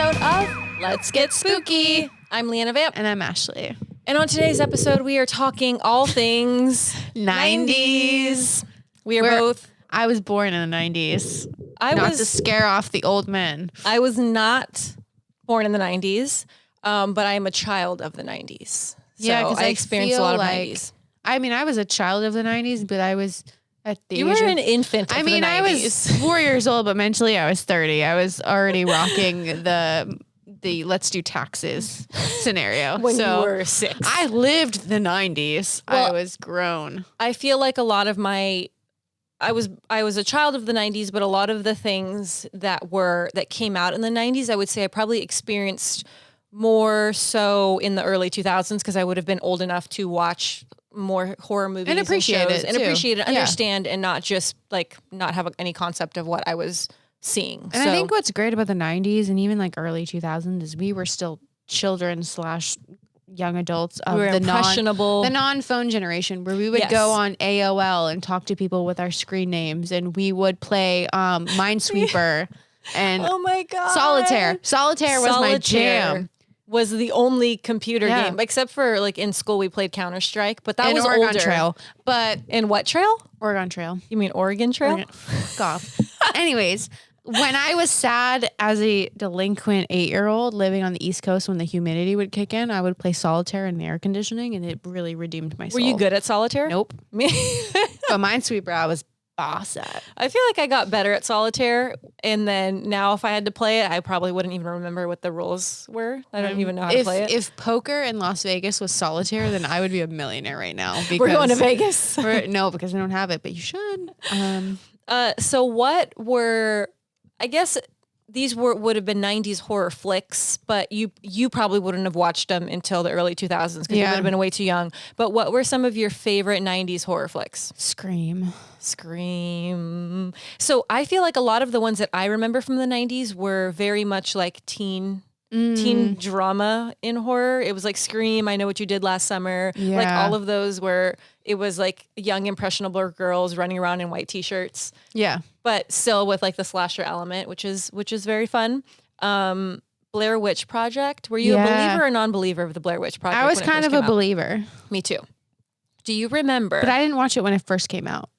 episode of Let's Get Spooky. I'm Leanna Vamp. And I'm Ashley. And on today's episode, we are talking all things 90s. We are both... I was born in the 90s. Not to scare off the old men. I was not born in the 90s, but I am a child of the 90s. So yeah, because I experienced a lot of 90s. I mean, I was a child of the 90s, but I was at the You age were of, an infant of the 90s. I was 4 years old, but mentally I was 30. I was already rocking the let's do taxes scenario. When you were 6. I lived the 90s. Well, I was grown. I feel like a lot of my... I was a child of the 90s, but a lot of the things that came out in the 90s, I would say I probably experienced more so in the early 2000s because I would have been old enough to watch more horror movies and appreciate shows it, and appreciate it, yeah. Understand, and not just like not have any concept of what I was seeing. And I think what's great about the 90s and even like early 2000s is we were still children / young adults of the non-phone generation where we would go on AOL and talk to people with our screen names, and we would play Minesweeper and oh my god, Solitaire was my jam. Was the only computer game, except for like in school we played Counter-Strike, but that was Oregon older. Trail. But in what trail? Oregon Trail. You mean Oregon Trail? Fuck off. Anyways, when I was sad as a delinquent 8-year-old living on the East Coast when the humidity would kick in, I would play Solitaire in the air conditioning, and it really redeemed my soul. Were you good at Solitaire? Nope. Me. But Minesweeper, I was boss at. I feel like I got better at Solitaire, and then now if I had to play it, I probably wouldn't even remember what the rules were. I don't even know how to play it. If poker in Las Vegas was Solitaire, then I would be a millionaire right now. Because we're going to Vegas. No, because I don't have it, but you should. So what were... I guess these would have been 90s horror flicks, but you probably wouldn't have watched them until the early 2000s because you would have been way too young. But what were some of your favorite 90s horror flicks? Scream. So I feel like a lot of the ones that I remember from the 90s were very much like teen drama in horror. It was like Scream, I Know What You Did Last Summer. Yeah. Like all of those where it was like young impressionable girls running around in white t-shirts. Yeah. But still with like the slasher element, which is very fun. Blair Witch Project. Were you a believer or non-believer of the Blair Witch Project? I was kind of a believer. Me too. Do you remember? But I didn't watch it when it first came out.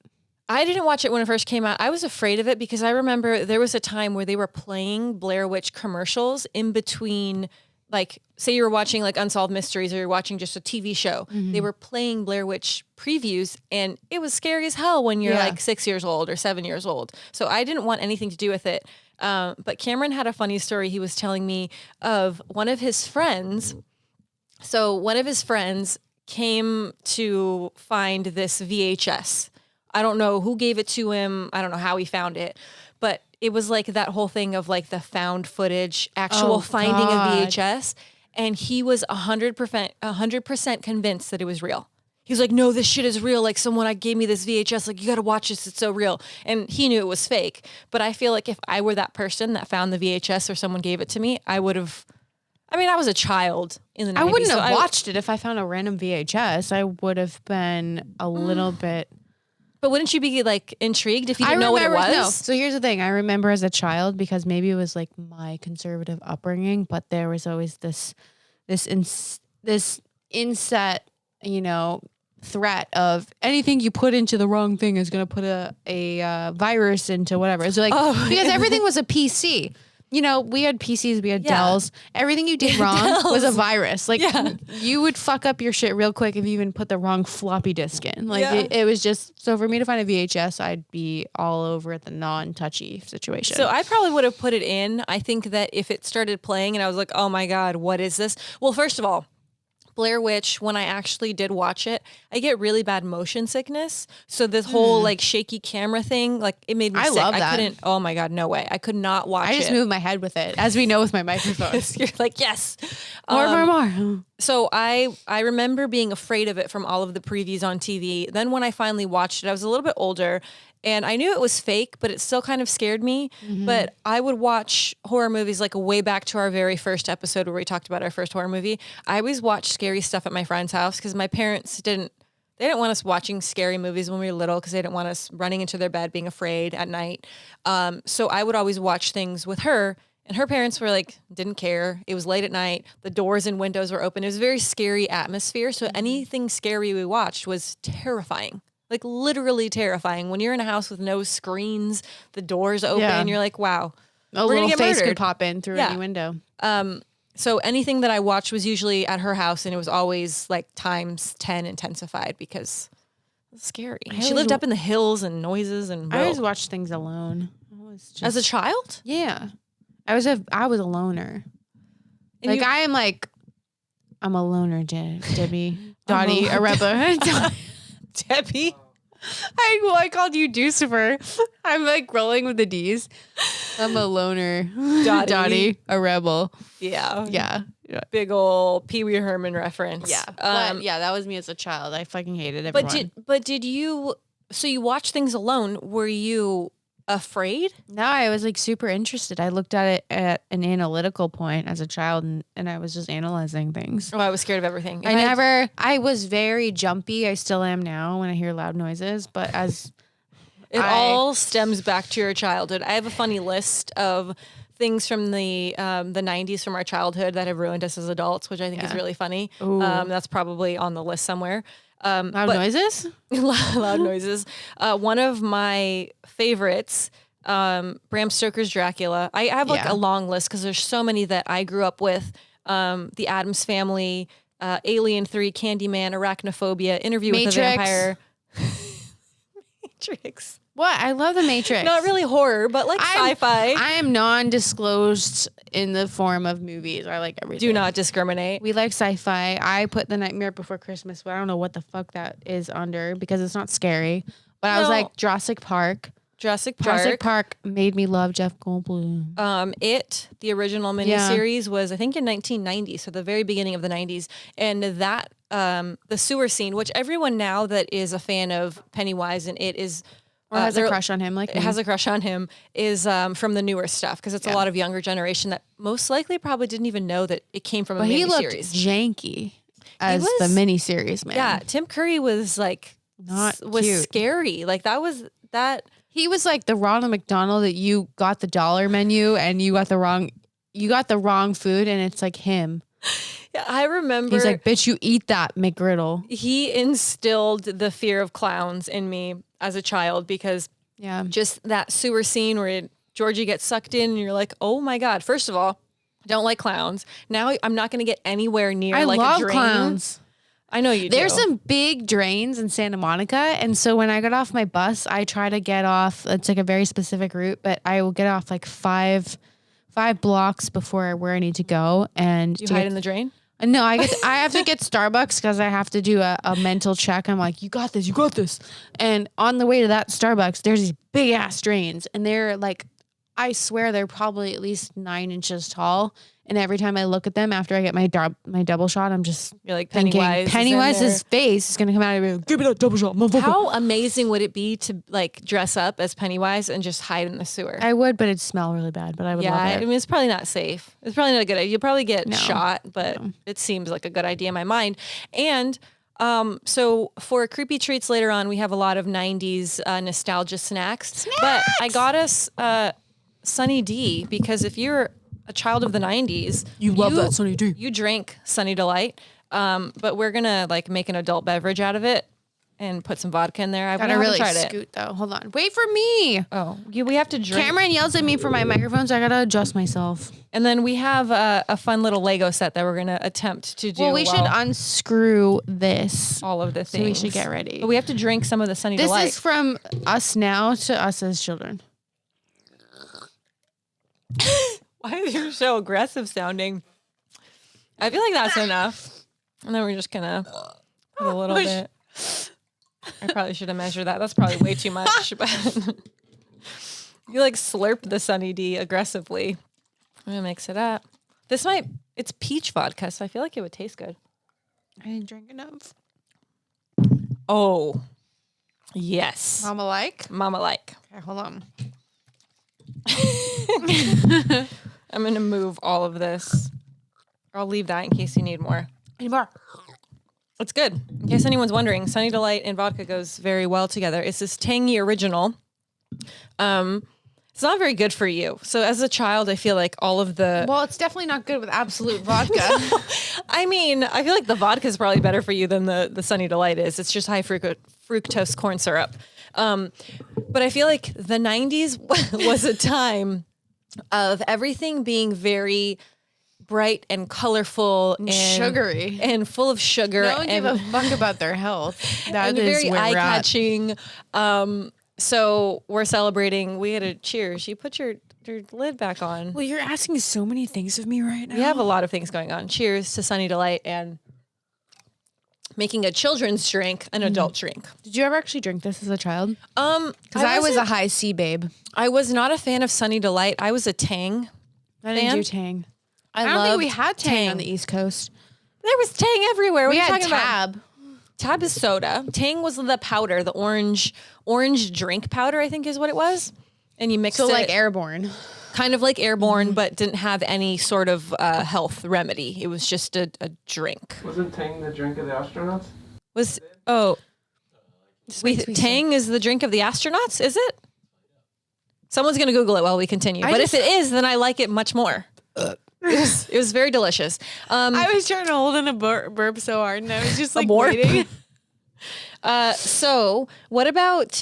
I didn't watch it when it first came out. I was afraid of it because I remember there was a time where they were playing Blair Witch commercials in between, like, say you were watching like Unsolved Mysteries or you're watching just a TV show. Mm-hmm. They were playing Blair Witch previews, and it was scary as hell when you're like 6 years old or 7 years old. So I didn't want anything to do with it. But Cameron had a funny story he was telling me of one of his friends. So one of his friends came to find this VHS. I don't know who gave it to him. I don't know how he found it, but it was like that whole thing of like the found footage, actual finding a VHS. And he was 100% convinced that it was real. He was like, no, this shit is real. Like someone gave me this VHS, like you got to watch this. It's so real. And he knew it was fake. But I feel like if I were that person that found the VHS or someone gave it to me, I would have, I mean, I was a child in the 90s. I wouldn't have watched it if I found a random VHS. I would have been a little bit... But wouldn't you be like intrigued if you didn't know what it was? No. So here's the thing. I remember as a child, because maybe it was like my conservative upbringing, but there was always this inset, threat of anything you put into the wrong thing is going to put a virus into whatever. So like, because everything was a PC. We had PCs, we had Dells. Everything you did wrong was a virus. Like you would fuck up your shit real quick if you even put the wrong floppy disk in. Like it was just, so for me to find a VHS, I'd be all over the non-touchy situation. So I probably would have put it in. I think that if it started playing and I was like, oh my God, what is this? Well, first of all, Blair Witch, when I actually did watch it, I get really bad motion sickness. So this whole like shaky camera thing, like it made me sick. Love that. I couldn't, oh my God, no way. I could not watch it. I just moved my head with it, as we know with my microphone. You're like, yes. More. So I remember being afraid of it from all of the previews on TV. Then when I finally watched it, I was a little bit older and I knew it was fake, but it still kind of scared me. Mm-hmm. But I would watch horror movies like way back to our very first episode where we talked about our first horror movie. I always watched scary stuff at my friend's house because my parents didn't want us watching scary movies when we were little because they didn't want us running into their bed being afraid at night. So I would always watch things with her And her parents were like, didn't care. It was late at night. The doors and windows were open. It was a very scary atmosphere. So anything scary we watched was terrifying. Like literally terrifying. When you're in a house with no screens, the doors open, you're like, wow. A we're little gonna get face murdered. could pop in through any window. So anything that I watched was usually at her house, and it was always like times 10 intensified because it was scary. She lived up in the hills and noises and I always watched things alone. As a child? Yeah. I was a loner. And like I'm a loner, Debbie. Dottie, a rebel. Debbie. I called you Deucifer. I'm like rolling with the D's. I'm a loner. Dottie, a rebel. Yeah. Big ol' Pee Wee Herman reference. Yeah. That was me as a child. I fucking hated everyone. But did you, so you watch things alone, were you afraid? No, I was like super interested. I looked at it at an analytical point as a child and I was just analyzing things. Oh, I was scared of everything. I was very jumpy. I still am now when I hear loud noises, but all stems back to your childhood. I have a funny list of things from the 90s from our childhood that have ruined us as adults, which I think is really funny. That's probably on the list somewhere. Loud noises? Loud noises. One of my favorites, Bram Stoker's Dracula. I have like a long list because there's so many that I grew up with. The Addams Family, Alien 3, Candyman, Arachnophobia, Interview with the Vampire. Matrix. What? I love the Matrix. Not really horror, but like sci-fi. I am non-disclosed in the form of movies. I like everything. Do not discriminate. We like sci-fi. I put The Nightmare Before Christmas, but I don't know what the fuck that is under because it's not scary. But I was like Jurassic Park. Jurassic Park made me love Jeff Goldblum. The original miniseries was I think in 1990, so the very beginning of the 90s, and that the sewer scene, which everyone now that is a fan of Pennywise and it is. Or has a crush on him, like me. Has a crush on him, is from the newer stuff, because it's a lot of younger generation that most likely probably didn't even know that it came from a miniseries. He looked janky as the miniseries, man. Yeah, Tim Curry was like, was scary. Like that. He was like the Ronald McDonald that you got the dollar menu and you got the wrong food and it's like him. Yeah, I remember. He's like, bitch, you eat that McGriddle. He instilled the fear of clowns in me as a child because just that sewer scene where Georgie gets sucked in and you're like, oh my God. First of all, I don't like clowns. Now I'm not going to get anywhere near a drain. I love clowns. I know you do. There's some big drains in Santa Monica. And so when I get off my bus, I try to get off. It's like a very specific route, but I will get off like five blocks before where I need to go. And you hide in the drain? No, I have to get Starbucks because I have to do a mental check. I'm like, you got this. And on the way to that Starbucks, there's these big ass drains. And they're like, I swear they're probably at least 9 inches tall. And every time I look at them after I get my double shot, you're like, Pennywise's face is going to come out of me. Give me that double shot, motherfucker. How amazing would it be to like dress up as Pennywise and just hide in the sewer? I would, but it'd smell really bad, but I would love it. I mean, it's probably not safe. It's probably not a good idea. You'll probably get shot, but it seems like a good idea in my mind. And so for Creepy Treats later on, we have a lot of 90s nostalgia snacks. But I got us Sunny D because if you're a child of the 90s, you love that Sunny D. You drank Sunny Delight, but we're gonna like make an adult beverage out of it and put some vodka in there. I've never really tried it. Though. Hold on, wait for me. Oh, we have to drink. Cameron yells at me for my microphone, so I gotta adjust myself. And then we have a fun little Lego set that we're gonna attempt to do. Well, we should unscrew this. All of the things. So we should get ready. But we have to drink some of the Sunny Delight. This is from us now to us as children. Why is your so aggressive sounding? I feel like that's enough. And then we're just gonna put a little bit. I probably should have measured that. That's probably way too much. But you like slurp the Sunny D aggressively. I'm gonna mix it up. It's peach vodka, so I feel like it would taste good. I didn't drink enough. Oh, yes. Mama like. Okay, hold on. I'm going to move all of this. I'll leave that in case you need more. It's good. In case anyone's wondering, Sunny Delight and vodka goes very well together. It's this tangy original. It's It's not very good for you. So as a child, I feel like all of the... Well, it's definitely not good with absolute vodka. I mean, I feel like the vodka is probably better for you than the Sunny Delight is. It's just high fructose corn syrup. But I feel like the 90s was a time of everything being very bright and colorful and sugary and full of sugar. No one give a fuck about their health. That and is very where we're at. eye-catching. So we're celebrating. We had a cheers. You put your lid back on. Well, you're asking so many things of me right now. We have a lot of things going on. Cheers to Sunny Delight and making a children's drink an adult drink. Did you ever actually drink this as a child? Because I was a high C babe. I was not a fan of Sunny Delight. I was a Tang. I didn't do Tang. I don't loved think we had Tang on the East Coast. There was Tang everywhere. What We are you had talking Tab. about? Tab is soda. Tang was the powder, the orange drink powder, I think is what it was. And you mixed it. So like Airborne. Kind of like Airborne, but didn't have any sort of health remedy. It was just a drink. Wasn't Tang the drink of the astronauts? Tang is the drink of the astronauts, is it? Someone's going to Google it while we continue. If it is, then I like it much more. It was very delicious. I was trying to hold in a burp so hard, and I was just like waiting. So what about,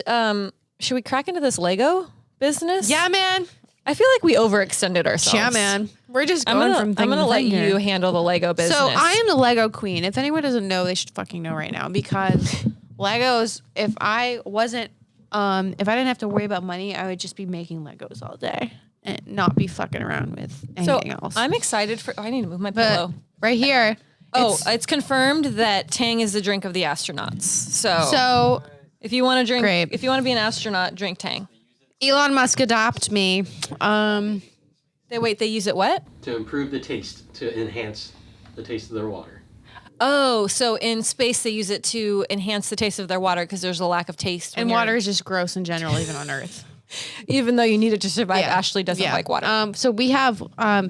should we crack into this Lego business? Yeah, man. I feel like we overextended ourselves. Yeah, man. We're just going from thing I'm going to let here. you handle the Lego business. So I am the Lego queen. If anyone doesn't know, they should fucking know right now, because Legos, if I didn't have to worry about money, I would just be making Legos all day and not be fucking around with anything else. I'm excited I need to move my pillow. Right here. It's confirmed that Tang is the drink of the astronauts. So if you want to drink, great. if you want to be an astronaut, drink Tang. Elon Musk adopt me. They use it what? To improve the taste, to enhance the taste of their water. Oh, so in space they use it to enhance the taste of their water because there's a lack of taste. And water is just gross in general, even on Earth. Even though you need it to survive, Yeah. Ashley doesn't like water. So we have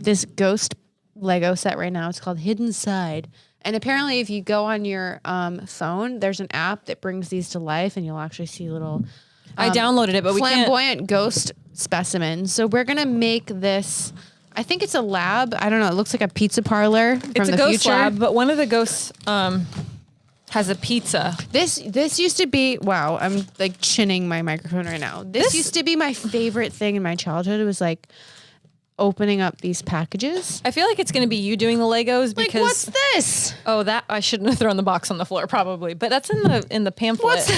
this ghost Lego set right now. It's called Hidden Side. And apparently if you go on your phone, there's an app that brings these to life, and you'll actually see little I downloaded it, but we can't. flamboyant ghost specimens. So we're going to make this. I think it's a lab. I don't know. It looks like a pizza parlor from It's a the ghost future. lab, but one of the ghosts has a pizza. This used to be, wow, I'm like chinning my microphone right now. This used to be my favorite thing in my childhood. It was like opening up these packages. I feel like it's going to be you doing the Legos because Like, what's this? Oh, that I shouldn't have thrown the box on the floor probably, but that's in the pamphlet.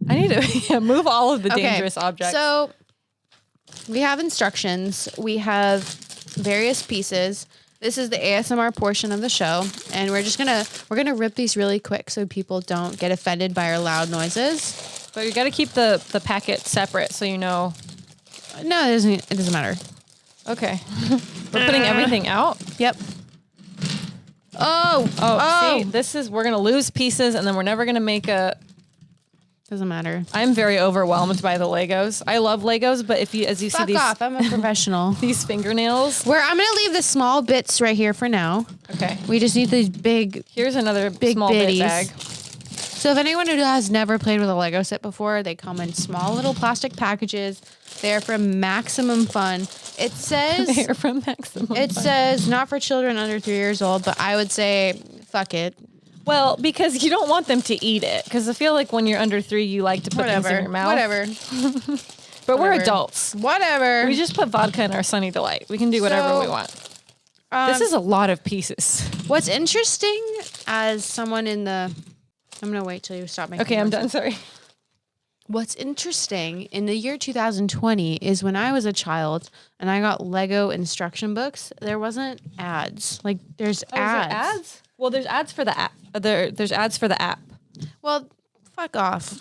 I need to move all of the dangerous objects. So we have instructions. We have various pieces. This is the ASMR portion of the show, and we're gonna rip these really quick so people don't get offended by our loud noises. But you got to keep the packet separate so you know. No, it doesn't matter. Okay. We're putting everything out. Yep. Oh, See, we're going to lose pieces and then we're never going to make doesn't matter. I'm very overwhelmed by the Legos. I love Legos, but as you see Fuck these, off. I'm a professional. these fingernails. I'm gonna leave the small bits right here for now. Okay. We just need these big. Here's another Big small bit bitties. bag. So if anyone who has never played with a Lego set before, they come in small little plastic packages. They're from Maximum Fun. It says They're from Maximum. it says not for children under 3 years old, but I would say fuck it. Well, because you don't want them to eat it. Because I feel like when you're under 3, you like to put things in your mouth. Whatever. But we're Whatever. adults. Whatever. We just put vodka in our Sunny Delight. We can do whatever we want. This is a lot of pieces. What's interesting as someone in the... I'm going to wait till you stop making Okay, I'm noises. done. Sorry. What's interesting in the year 2020 is when I was a child and I got Lego instruction books, there wasn't ads. Like there's ads. Well, there's ads for the app. There's ads for the app. Well, fuck off.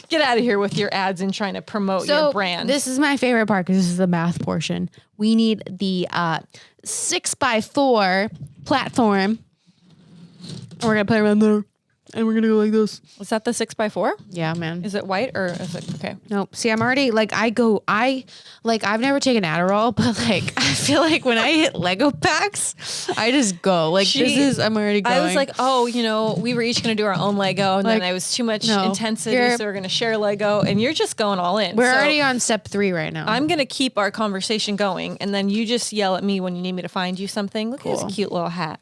Get out of here with your ads and trying to promote your brand. This is my favorite part because this is the math portion. We need the 6x4 platform. And we're going to put it around there. and we're gonna go like this. Is that the 6x4? Yeah, man. Is it white or is it okay? Nope. See, I'm already like I've never taken Adderall, but like I feel like when I hit Lego packs, I just go like I'm already going. I was like, oh, we were each gonna do our own Lego, and then it was too much intensity, so we're gonna share Lego, and you're just going all in. We're already on step 3 right now. I'm gonna keep our conversation going, and then you just yell at me when you need me to find you something. Look at this cute little hat.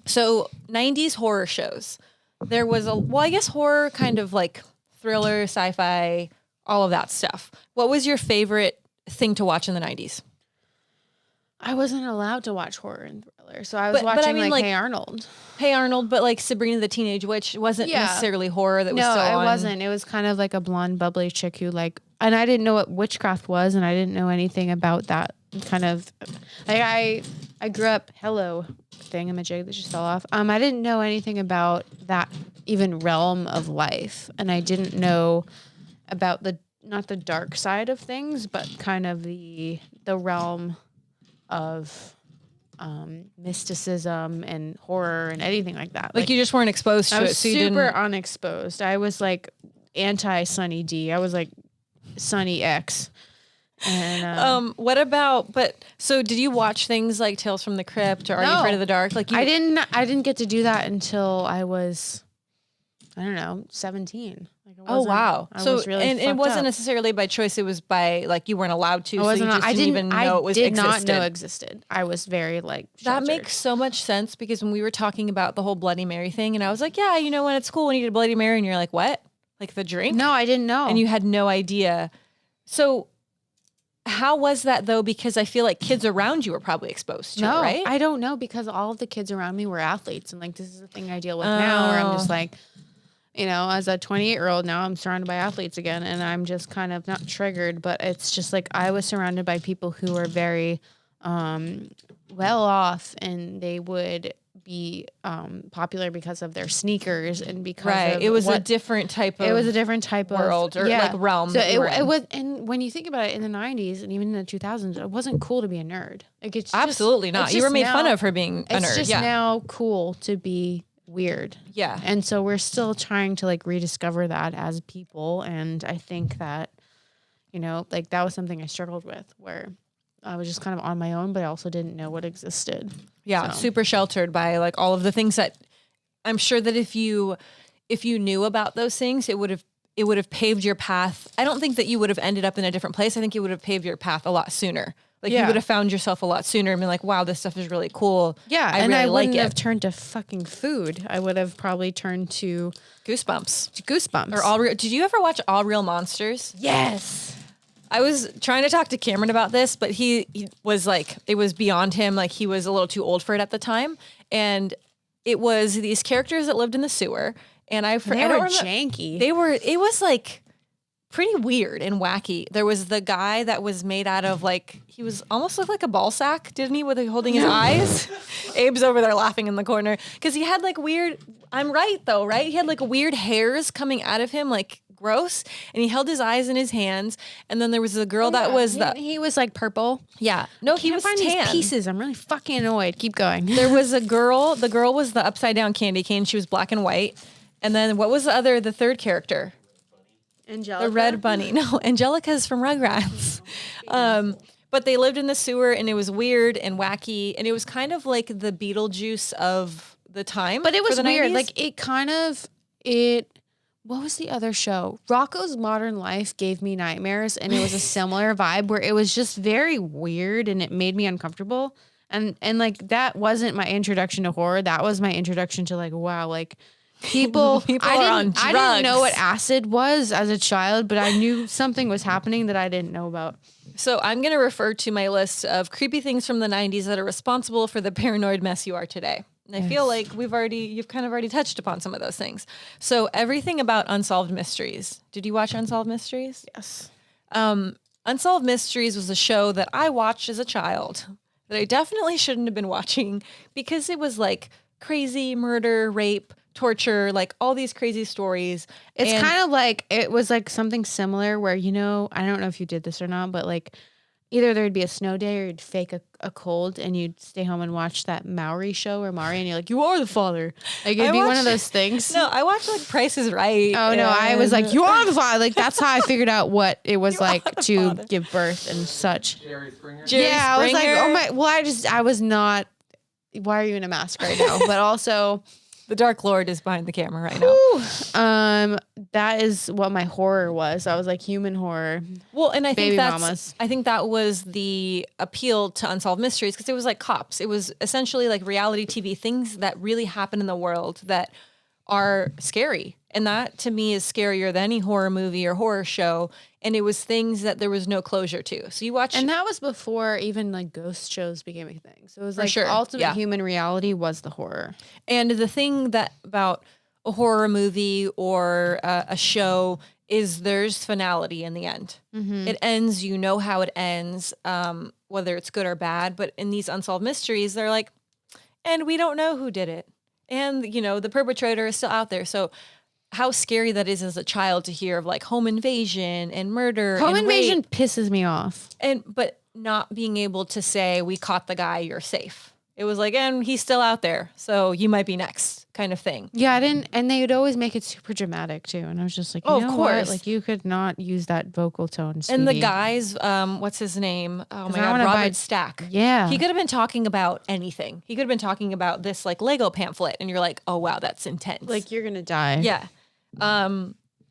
So 90s horror shows. There was I guess horror, kind of like thriller, sci-fi, all of that stuff. What was your favorite thing to watch in the 90s? I wasn't allowed to watch horror and thriller, so I was watching like Hey Arnold. Hey Arnold, but like Sabrina the Teenage Witch wasn't necessarily horror. That was still on. No, it wasn't. It was kind of like a blonde, bubbly chick who and I didn't know what witchcraft was, and I didn't know anything about that kind of. Like I grew up. Hello, thingamajig that just fell off. I didn't know anything about that even realm of life, and I didn't know about not the dark side of things, but kind of the realm of mysticism and horror and anything like that. Like you just weren't exposed to it. So super unexposed. I was like anti Sunny D. I was like Sunny X. And what about? So did you watch things like Tales from the Crypt or Are You Afraid of the Dark? Like I didn't get to do that until I was, I don't know, 17. Oh wow! So really it wasn't necessarily by choice. It was by you weren't allowed to. I didn't even know it was existed. I did not know existed. I was very that sheltered. makes so much sense because when we were talking about the whole Bloody Mary thing, and I was like, yeah, when it's cool when you get a Bloody Mary, and you're like, what? Like the drink? No, I didn't know, and you had no idea. So how was that though? Because I feel like kids around you were probably exposed to it, right? I don't know because all of the kids around me were athletes, and this is the thing I deal with now, where I'm just like. As a 28-year-old now, I'm surrounded by athletes again, and I'm just kind of not triggered, but it's just like I was surrounded by people who were very well off, and they would be popular because of their sneakers and because of it was a different type of world or realm. So it was, and when you think about it, in the 90s and even in the 2000s, it wasn't cool to be a nerd. Like it's absolutely not. You were made fun of for being a nerd. It's just now cool to be weird. Yeah. And so we're still trying to rediscover that as people. And I think that, that was something I struggled with, where I was just kind of on my own, but I also didn't know what existed. Yeah. Super sheltered by all of the things that I'm sure that if you knew about those things, it would have paved your path. I don't think that you would have ended up in a different place. I think it would have paved your path a lot sooner. You would have found yourself a lot sooner and been like, wow, this stuff is really cool. Yeah, I wouldn't have turned to fucking food. I would have probably turned to Goosebumps. Or All Real. Did you ever watch All Real Monsters? Yes. I was trying to talk to Cameron about this, but he was it was beyond him. He was a little too old for it at the time. And it was these characters that lived in the sewer. And they were janky. It was pretty weird and wacky. There was the guy that was made out of he was almost looked like a ball sack, didn't he? With holding his eyes. Abe's over there laughing in the corner because he had weird. I'm right though, right? He had weird hairs coming out of him, gross, and he held his eyes in his hands. And then there was a girl that was he was purple. Yeah, no, he was find tan. His pieces. I'm really fucking annoyed. Keep going. There was a girl. The girl was the upside down candy cane. She was black and white. And then what was the third character? Angelica? The red bunny. No, Angelica's from Rugrats. But they lived in the sewer, and it was weird and wacky, and it was kind of like the Beetlejuice of the time. But it was weird. 90s. What was the other show? Rocco's Modern Life gave me nightmares, and it was a similar vibe where it was just very weird, and it made me uncomfortable. And that wasn't my introduction to horror. That was my introduction to wow, people I didn't know what acid was as a child, but I knew something was happening that I didn't know about. So I'm going to refer to my list of creepy things from the 90s that are responsible for the paranoid mess you are today. And I feel like you've kind of already touched upon some of those things. So everything about Unsolved Mysteries. Did you watch Unsolved Mysteries? Yes. Unsolved Mysteries was a show that I watched as a child that I definitely shouldn't have been watching because it was crazy murder, rape, torture, all these crazy stories. It's kind of it was something similar where, I don't know if you did this or not, but either there'd be a snow day or you'd fake a cold and you'd stay home and watch that Maori show or Maury and you're like, you are the father. Like it'd be one of those things. No, I watched like Price is Right. Oh no, I was like, you are the father. Like that's how I figured out what it was like to give birth and such. Jerry Springer. I was like, oh my, well, I was not, why are you in a mask right now? But also the Dark Lord is behind the camera right now. That is what my horror was. I was like human horror. Well, and I think mamas. I think that was the appeal to Unsolved Mysteries because it was like cops. It was essentially like reality TV, things that really happen in the world that are scary. And that to me is scarier than any horror movie or horror show. And it was things that there was no closure to. So you watch. And that was before even like ghost shows became a thing. So it was like sure. ultimate human reality was the horror. And the thing that about a horror movie or a show is there's finality in the end. Mm-hmm. It ends, you know how it ends, whether it's good or bad. But in these Unsolved Mysteries, they're like, and we don't know who did it. And, you know, the perpetrator is still out there. So how scary that is as a child to hear of like home invasion and murder. Home and invasion rape. pisses me off. But not being able to say, we caught the guy, you're safe. It was like, and he's still out there, so you might be next kind of thing. Yeah, I didn't, and they would always make it super dramatic too. And I was just like, you know of course. what? Like you could not use that vocal tone, sweetie. And the guys, what's his name? Oh my God, Robert Stack. Yeah. He could have been talking about anything. He could have been talking about this like Lego pamphlet, and you're like, oh wow, that's intense. Like you're gonna die. Yeah.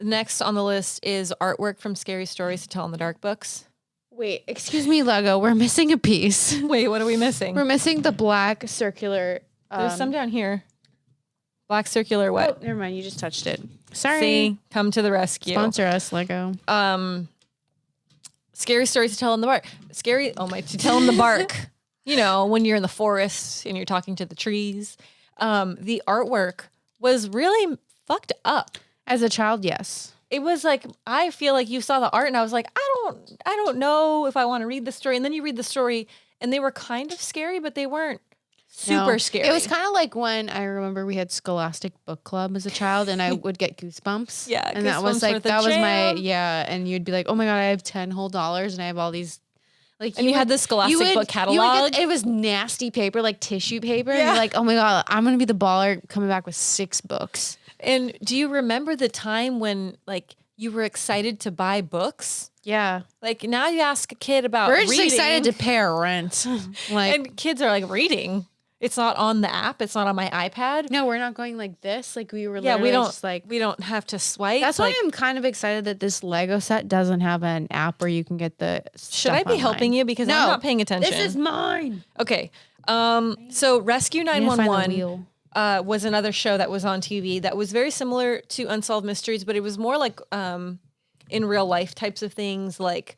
Next on the list is artwork from Scary Stories to Tell in the Dark books. Wait, excuse me, Lego. We're missing a piece. Wait, what are we missing? We're missing the black circular. There's some down here. Black circular what? Oh, never mind. You just touched it. Sorry. See, come to the rescue. Sponsor us, Lego. Scary Stories to Tell in the Bark. To tell in the bark. You know, when you're in the forest and you're talking to the trees. The artwork was really fucked up. As a child, yes. It was like, I feel like you saw the art and I was like, I don't know if I want to read the story. And then you read the story and they were kind of scary, but they weren't super scary. It was kind of like when I remember we had Scholastic Book Club as a child and I would get goosebumps. Yeah. And that was like, that was my, and you'd be like, oh my God, I have $10 whole and I have all these. Like you had the Scholastic book catalog. It was nasty paper, like tissue paper. Yeah. And you're like, oh my God, I'm going to be the baller coming back with 6 books. And do you remember the time when like you were excited to buy books? Yeah. Like now you ask a kid about We're just reading, excited to pay our rent. Like, and kids are like reading. It's not on the app. It's not on my iPad. No, we're not going like this. Like we were we don't just like we don't have to swipe. That's why I'm kind of excited that this Lego set doesn't have an app where you can get the Should I be helping you? Because I'm not paying attention. This is mine. Okay. So Rescue 911 was another show that was on TV that was very similar to Unsolved Mysteries, but it was more like in real life types of things like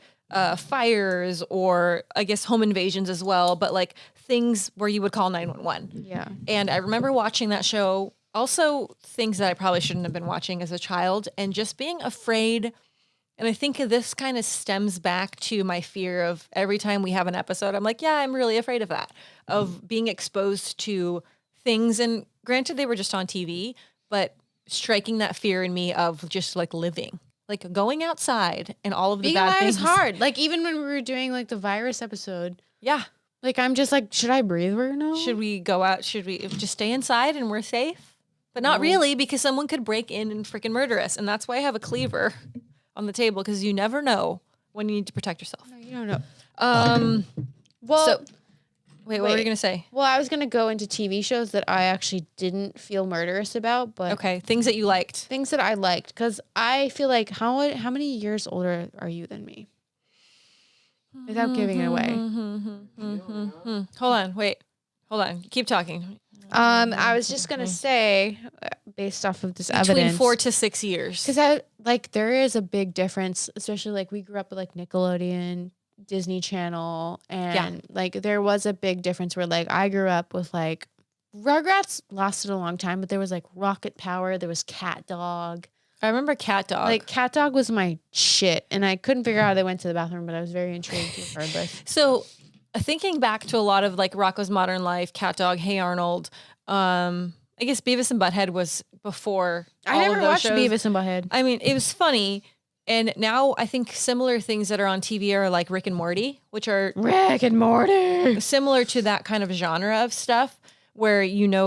fires or I guess home invasions as well, but like things where you would call 911. Yeah. And I remember watching that show, also things that I probably shouldn't have been watching as a child and just being afraid. And I think this kind of stems back to my fear of every time we have an episode, I'm like, yeah, I'm really afraid of that, of being exposed to things. And granted, they were just on TV, but striking that fear in me of just like living, like going outside and all of the being bad alive things. is hard. Like even when we were doing like the virus episode. Yeah. Like I'm just like, should I breathe right now? Should we go out? Should we just stay inside and we're safe? But not really, because someone could break in and freaking murder us. And that's why I have a cleaver on the table, because you never know when you need to protect yourself. No, you don't know. Wait, what were you going to say? Well, I was going to go into TV shows that I actually didn't feel murderous about, but okay, things that you liked. Things that I liked, because I feel like how many years older are you than me? Without giving it away. Hold on. Keep talking. I was just gonna say, based off of this evidence, between 4 to 6 years, because there is a big difference, especially like we grew up with like Nickelodeon, Disney Channel, and like there was a big difference where like I grew up with like Rugrats lasted a long time, but there was like Rocket Power, there was Cat Dog. I remember Cat Dog. Like Cat Dog was my shit, and I couldn't figure out how they went to the bathroom, but I was very intrigued regardless. So, thinking back to a lot of like Rocko's Modern Life, Cat Dog, Hey Arnold, I guess Beavis and Butthead was before. I never watched Beavis and Butthead. I mean, it was funny, And now I think similar things that are on TV are like Rick and Morty, which are Rick and Morty. similar to that kind of genre of stuff where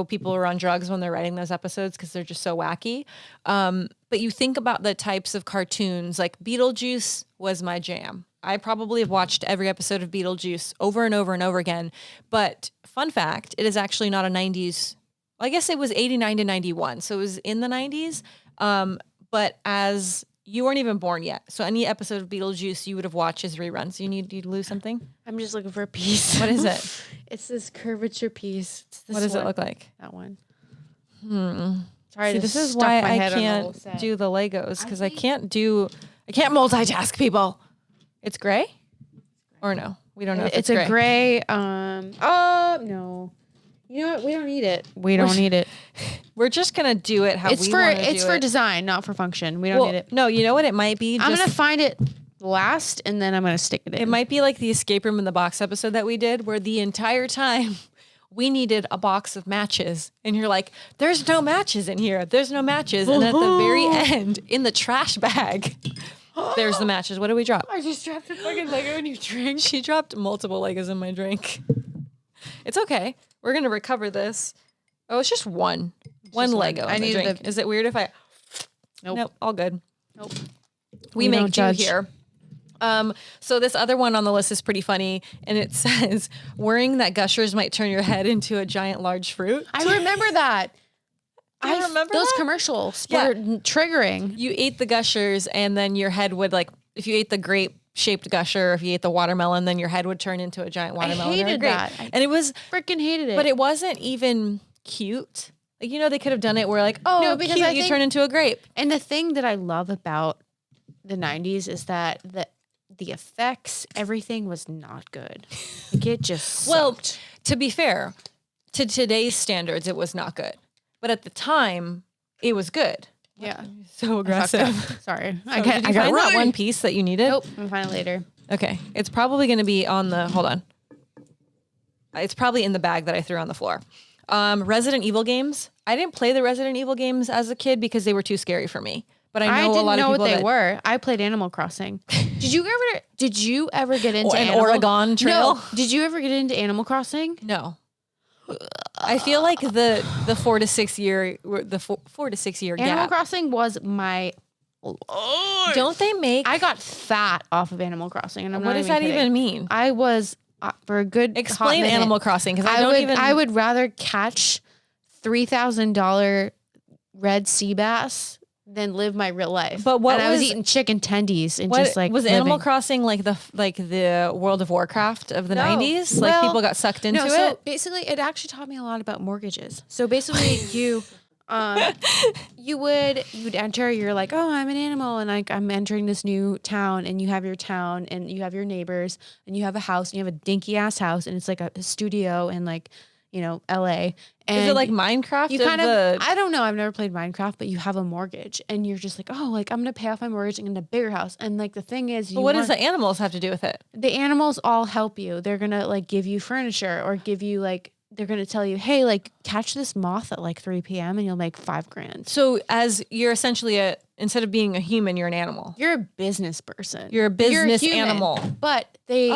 people are on drugs when they're writing those episodes because they're just so wacky. But you think about the types of cartoons, like Beetlejuice was my jam. I probably have watched every episode of Beetlejuice over and over and over again. But fun fact, it is actually not a 90s. I guess it was 89 to 91. So it was in the 90s. But as you weren't even born yet. So any episode of Beetlejuice you would have watched as reruns. You need to lose something? I'm just looking for a piece. What is it? It's this curvature piece. It's this What does it look like? That one. Sorry, See, this is why I can't do the Legos because I can't multitask, people. It's gray? Or no? We don't know if It's a gray. No. You know what? We don't need it. We don't need it. We're just gonna do it how we want to do it. It's for design, not for function. We don't need it. No, you know what? It might be. I'm gonna find it last, and then I'm gonna stick it in. It might be like the Escape Room in the Box episode that we did, where the entire time we needed a box of matches, and you're like, "There's no matches in here. There's no matches." And at the very end, in the trash bag, there's the matches. What did we drop? I just dropped a fucking Lego in your drink. She dropped multiple Legos in my drink. It's okay. We're gonna recover this. Oh, it's just one Lego. I need drink. Is it weird if I? Nope. All good. Nope. We make do here. So this other one on the list is pretty funny, and it says, "Worrying that gushers might turn your head into a giant large fruit." I remember that. I remember those that? commercials were triggering. You ate the gushers, and then your head would if you ate the grape-shaped gusher, if you ate the watermelon, then your head would turn into a giant watermelon. I hated that. And it was freaking hated it. But it wasn't even cute. Like, they could have done it where no, because cute, you turn into a grape. And the thing that I love about the 90s is that the effects, everything was not good. Like, it just sucked. Well, to be fair, to today's standards, it was not good. But at the time, it was good. Yeah. So aggressive. Sorry. So I got that one piece that you needed? Nope. I'm going to find it later. Okay. It's probably going to be on the, hold on. It's probably in the bag that I threw on the floor. Resident Evil games. I didn't play the Resident Evil games as a kid because they were too scary for me. But I know a lot of people what they were. I played Animal Crossing. Did you ever get into an Oregon Trail? No. Did you ever get into Animal Crossing? No. I feel like the 4 to 6 year gap. Animal Crossing was my. Don't they make? I got fat off of Animal Crossing, and what does that even mean? I was for a good. Explain Animal Crossing because I would rather catch $3,000 red sea bass than live my real life. But I was eating chicken tendies and was Animal Crossing like the World of Warcraft of the 90s? Like people got sucked into it? So basically it actually taught me a lot about mortgages. So basically you'd enter, you're like, oh, I'm an animal and I'm entering this new town, and you have your town and you have your neighbors and you have a house and you have a dinky ass house and it's like a studio in LA. And is it like Minecraft? I don't know. I've never played Minecraft, but you have a mortgage and you're just like, oh, I'm going to pay off my mortgage and get a bigger house. And the thing is, what does the animals have to do with it? The animals all help you. They're going to give you furniture or give you they're going to tell you, hey, catch this moth at 3 p.m. and you'll make $5,000. So as you're essentially instead of being a human, you're an animal. You're a business person. You're a business animal. But they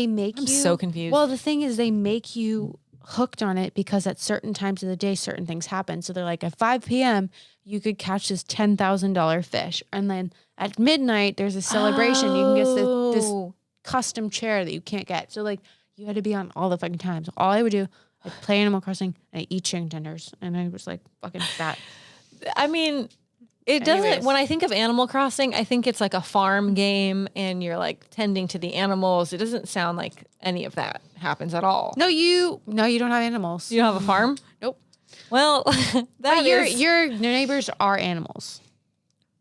make you. I'm so confused. Well, the thing is they make you hooked on it because at certain times of the day, certain things happen. So they're like, at 5 p.m., you could catch this $10,000 fish. And then at midnight, there's a celebration. You can get this custom chair that you can't get. So you had to be on all the fucking times. All I would do, I'd play Animal Crossing and I'd eat chicken tenders. And I was fucking fat. I mean, it doesn't, when I think of Animal Crossing, I think it's like a farm game and you're tending to the animals. It doesn't sound like any of that happens at all. No, you don't have animals. You don't have a farm? Nope. Well, your neighbors are animals.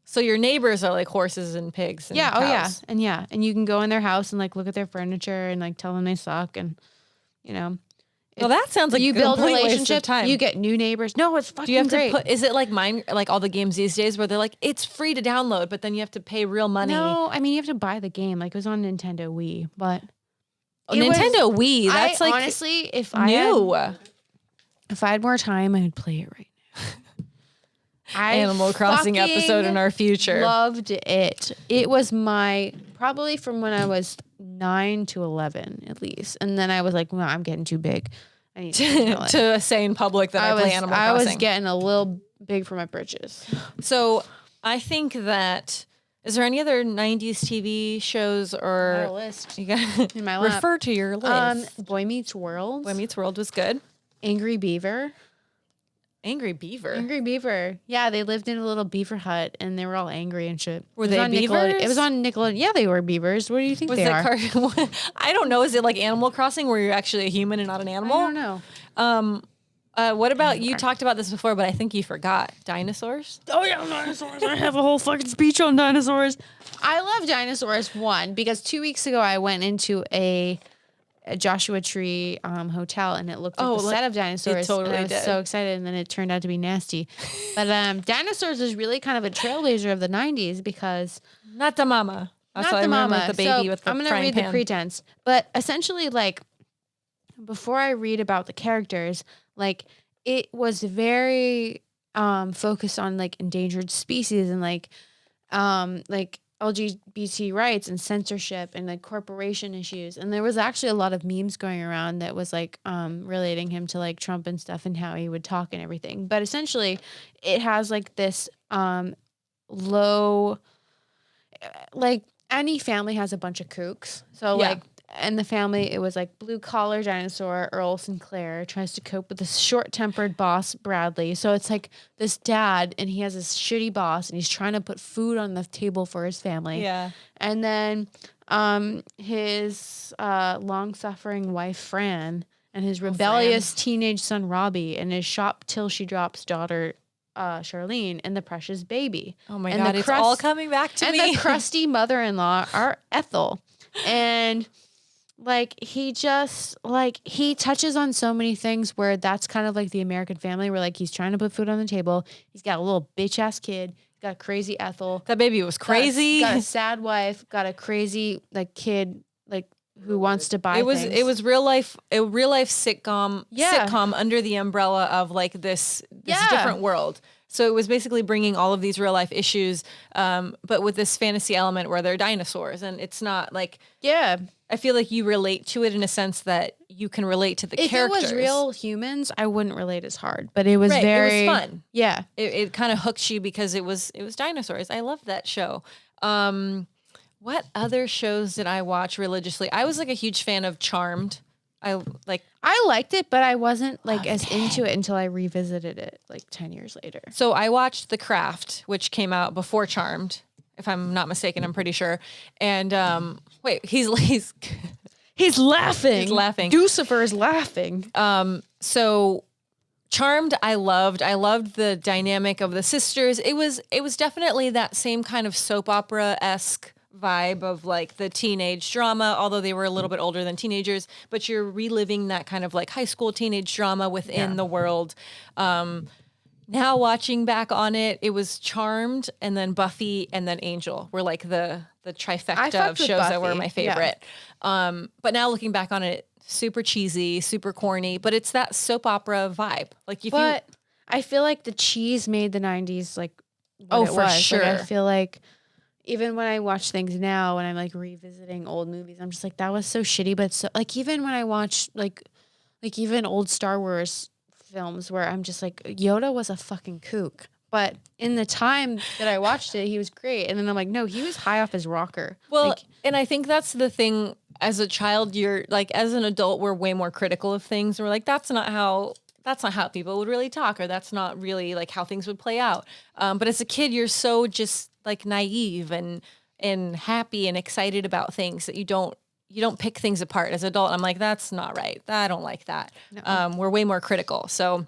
So your neighbors are like horses and pigs and cows. And you can go in their house and look at their furniture and tell them they suck and well, that sounds like you build relationships. You get new neighbors. No, it's fucking Do you have great. to put? Is it like mine? Like all the games these days, where they're it's free to download, but then you have to pay real money. No, I mean you have to buy the game. It was on Nintendo Wii, but Nintendo Wii. That's honestly, if new. I had more time, I would play it right now. Animal Crossing episode in our future. Loved it. It was my probably from when I was 9 to 11 at least, and then I was like, well, I'm getting too big. I need to say in public that I play Animal Crossing. I was getting a little big for my britches. So I think that. Is there any other 90s TV shows or a list you got in my lap. Refer to your list. Boy Meets World. Boy Meets World was good. Angry Beaver. Angry Beaver. Angry Beaver. Yeah, they lived in a little beaver hut and they were all angry and shit. Were they beavers? It was on Nickelodeon. Yeah, they were beavers. What do you think Was they it are? I don't know. Is it like Animal Crossing where you're actually a human and not an animal? I don't know. What about you? Talked about this before, but I think you forgot dinosaurs. Oh yeah, dinosaurs! I have a whole fucking speech on dinosaurs. I love dinosaurs. One, because 2 weeks ago I went into a Joshua Tree hotel and it looked like the set of dinosaurs. It totally and I was did. so excited, and then it turned out to be nasty. But dinosaurs is really kind of a trailblazer of the 90s because Not the mama. That's not why I the remember mama. the baby So with the I'm gonna frying read pan. the pretense, but essentially, like, before I read about the characters, like, it was very focused on like endangered species and like LGBT rights and censorship and like corporation issues. And there was actually a lot of memes going around that was like relating him to like Trump and stuff and how he would talk and everything. But essentially, it has like this low, like any family has a bunch of kooks. So Yeah. like in the family, it was like blue collar dinosaur Earl Sinclair tries to cope with this short tempered boss Bradley. So it's like this dad and he has this shitty boss and he's trying to put food on the table for his family. Yeah. And then his long suffering wife Fran and his rebellious teenage son Robbie and his shop till she drops daughter Charlene and the precious baby. Oh my And God, the it's all coming back to me. And the crusty mother-in-law are Ethel. And like he just like he touches on so many things where that's kind of like the American family where like he's trying to put food on the table. He's got a little bitch ass kid, got a crazy Ethel. That baby was crazy. Got a sad wife, got a crazy like kid like who wants to buy things. It was real life sitcom under the umbrella of like this different world. So it was basically bringing all of these real life issues, but with this fantasy element where they're dinosaurs, and it's not like I feel like you relate to it in a sense that you can relate to the characters. If it was real humans, I wouldn't relate as hard, but it was It very was fun. Yeah, it kind of hooked you because it was dinosaurs. I loved that show. What other shows did I watch religiously? I was like a huge fan of Charmed. I liked it, but I wasn't like as into it until I revisited it like 10 years later. So I watched The Craft, which came out before Charmed, if I'm not mistaken. I'm pretty sure. And wait, he's laughing. He's laughing. Lucifer is laughing. So Charmed, I loved the dynamic of the sisters. It was definitely that same kind of soap opera-esque vibe of like the teenage drama, although they were a little bit older than teenagers, but you're reliving that kind of like high school teenage drama within the world. Now watching back on it, it was Charmed and then Buffy and then Angel were like the trifecta of shows that were my favorite. Yeah. But now looking back on it, super cheesy, super corny, but it's that soap opera vibe. Like I feel like the cheese made the 90s like for sure. Like, I feel like even when I watch things now, when I'm like revisiting old movies, I'm just like, that was so shitty. But so like, even when I watch like even old Star Wars films where I'm just like, Yoda was a fucking kook. But in the time that I watched it, he was great. And then I'm like, no, he was high off his rocker. Well, like, and I think that's the thing. As a child, you're like, as an adult, we're way more critical of things. And we're like, that's not how people would really talk, or that's not really like how things would play out. But as a kid, you're so just like naive and happy and excited about things that you don't pick things apart. As an adult, I'm like, that's not right. I don't like that. No. We're way more critical. So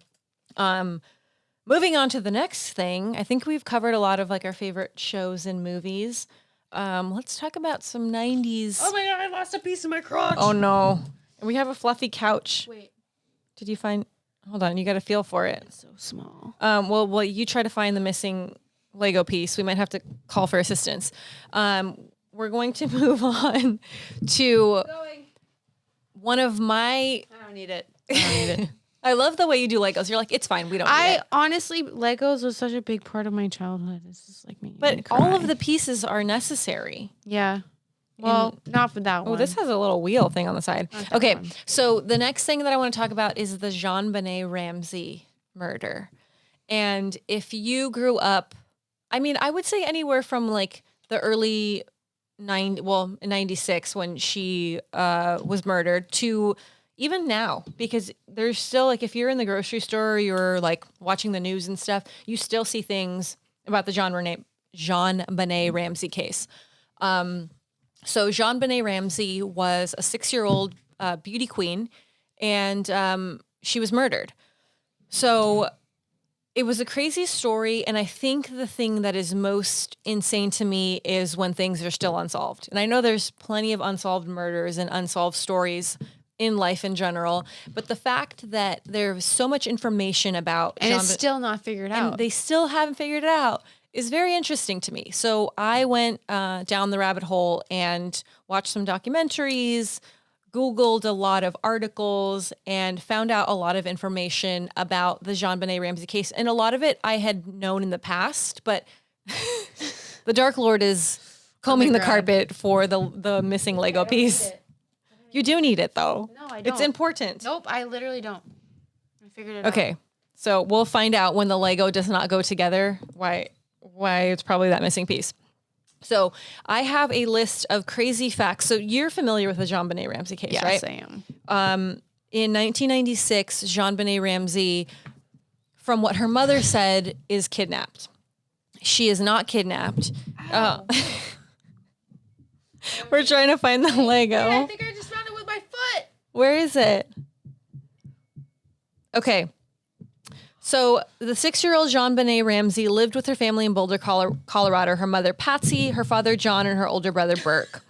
moving on to the next thing, I think we've covered a lot of like our favorite shows and movies. Let's talk about some 90s. Oh my God, I lost a piece of my crotch. Oh no. We have a fluffy couch. Wait. Did you find... Hold on, you got to feel for it. It's so small. Well, you try to find the missing Lego piece. We might have to call for assistance. We're going to move on to one of my... I don't need it. I love the way you do Legos. You're like, it's fine. We don't need it. Honestly, Legos was such a big part of my childhood. It's just like me. But all of the pieces are necessary. Yeah. Well, not for that one. Oh, this has a little wheel thing on the side. Okay, so the next thing that I want to talk about is the Jon Benet Ramsey murder. And if you grew up, I mean, I would say anywhere from like the early 96 when she was murdered to even now, because there's still like, if you're in the grocery store, or you're like watching the news and stuff, you still see things about the Jon Benet Ramsey case. So Jon Benet Ramsey was a 6-year-old beauty queen, and she was murdered. So it was a crazy story, and I think the thing that is most insane to me is when things are still unsolved. And I know there's plenty of unsolved murders and unsolved stories in life in general, but the fact that there's so much information about and it's still not figured out, and they still haven't figured it out, is very interesting to me. So I went down the rabbit hole and watched some documentaries, Googled a lot of articles, and found out a lot of information about the Jon Benet Ramsey case. And a lot of it I had known in the past, but the Dark Lord is combing the carpet for the missing Lego piece. You do need it, though. No, I don't. It's important. Nope, I literally don't. I figured it out. Okay, so we'll find out when the Lego does not go together why it's probably that missing piece. So I have a list of crazy facts. So you're familiar with the Jon Benet Ramsey case, right? Yes, I am. In 1996, Jon Benet Ramsey, from what her mother said, is kidnapped. She is not kidnapped. We're trying to find the Lego. I think I just found it with my foot. Where is it? Okay. So the 6-year-old Jon Benet Ramsey lived with her family in Boulder, Colorado. Her mother, Patsy, her father, John, and her older brother, Burke.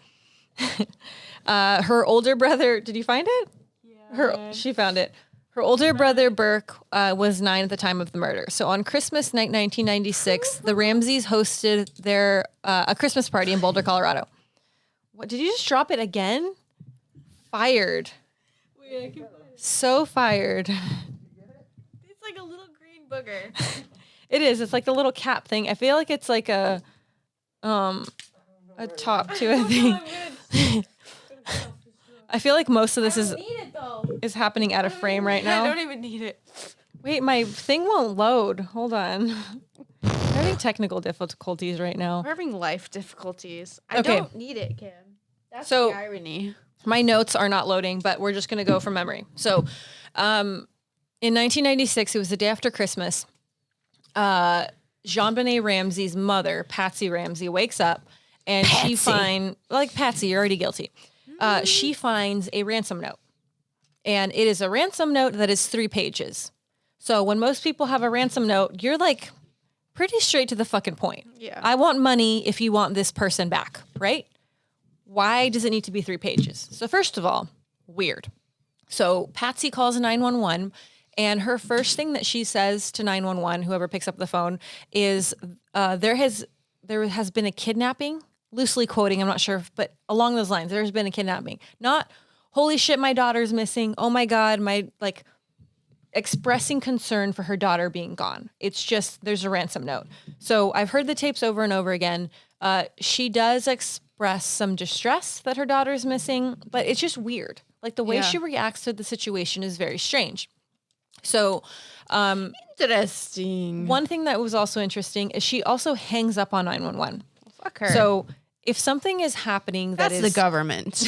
Her older brother, did you find it? Yeah. She found it. Her older brother, Burke, was 9 at the time of the murder. So on Christmas night, 1996, the Ramseys hosted a Christmas party in Boulder, Colorado. What, did you just drop it again? Fired. Wait, I can find it. So fired. It's like a little green booger. It is. It's like the little cap thing. I feel like it's like a top to a thing. I feel like most of this is happening out of frame right now. I don't even need it. Wait, my thing won't load. Hold on. I'm having technical difficulties right now. We're having life difficulties. I Okay. don't need it, Kim. That's So- the irony. My notes are not loading, but we're just going to go from memory. So, in 1996, it was the day after Christmas. Jon Benet Ramsey's mother, Patsy Ramsey, wakes up and she finds, like Patsy, you're already guilty. She finds a ransom note. And it is a ransom note that is 3 pages. So when most people have a ransom note, you're like pretty straight to the fucking point. Yeah. I want money if you want this person back, right? Why does it need to be 3 pages? So first of all, weird. So Patsy calls 911, and her first thing that she says to 911, whoever picks up the phone, is there has been a kidnapping. Loosely quoting, I'm not sure, but along those lines, there's been a kidnapping. Not, holy shit, my daughter's missing. Oh my God, expressing concern for her daughter being gone. It's just, there's a ransom note. So I've heard the tapes over and over again. She does express some distress that her daughter is missing, but it's just weird. Like the way she reacts to the situation is very strange. So, interesting. One thing that was also interesting is she also hangs up on 911. Fuck her. So if something is happening that's the government.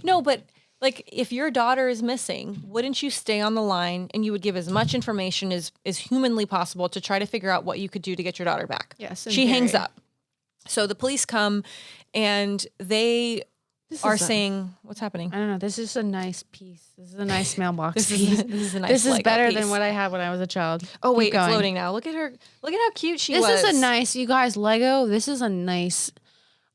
No, but like if your daughter is missing, wouldn't you stay on the line and you would give as much information as humanly possible to try to figure out what you could do to get your daughter back? Yes. She hangs up. So the police come and they are saying, what's happening? I don't know. This is a nice piece. This is a nice mailbox piece. This is a nice This is Lego better piece. than what I had when I was a child. Oh, wait, Keep it's going. loading now. Look at her. Look at how cute she was. This is a nice, you guys, Lego. This is a nice,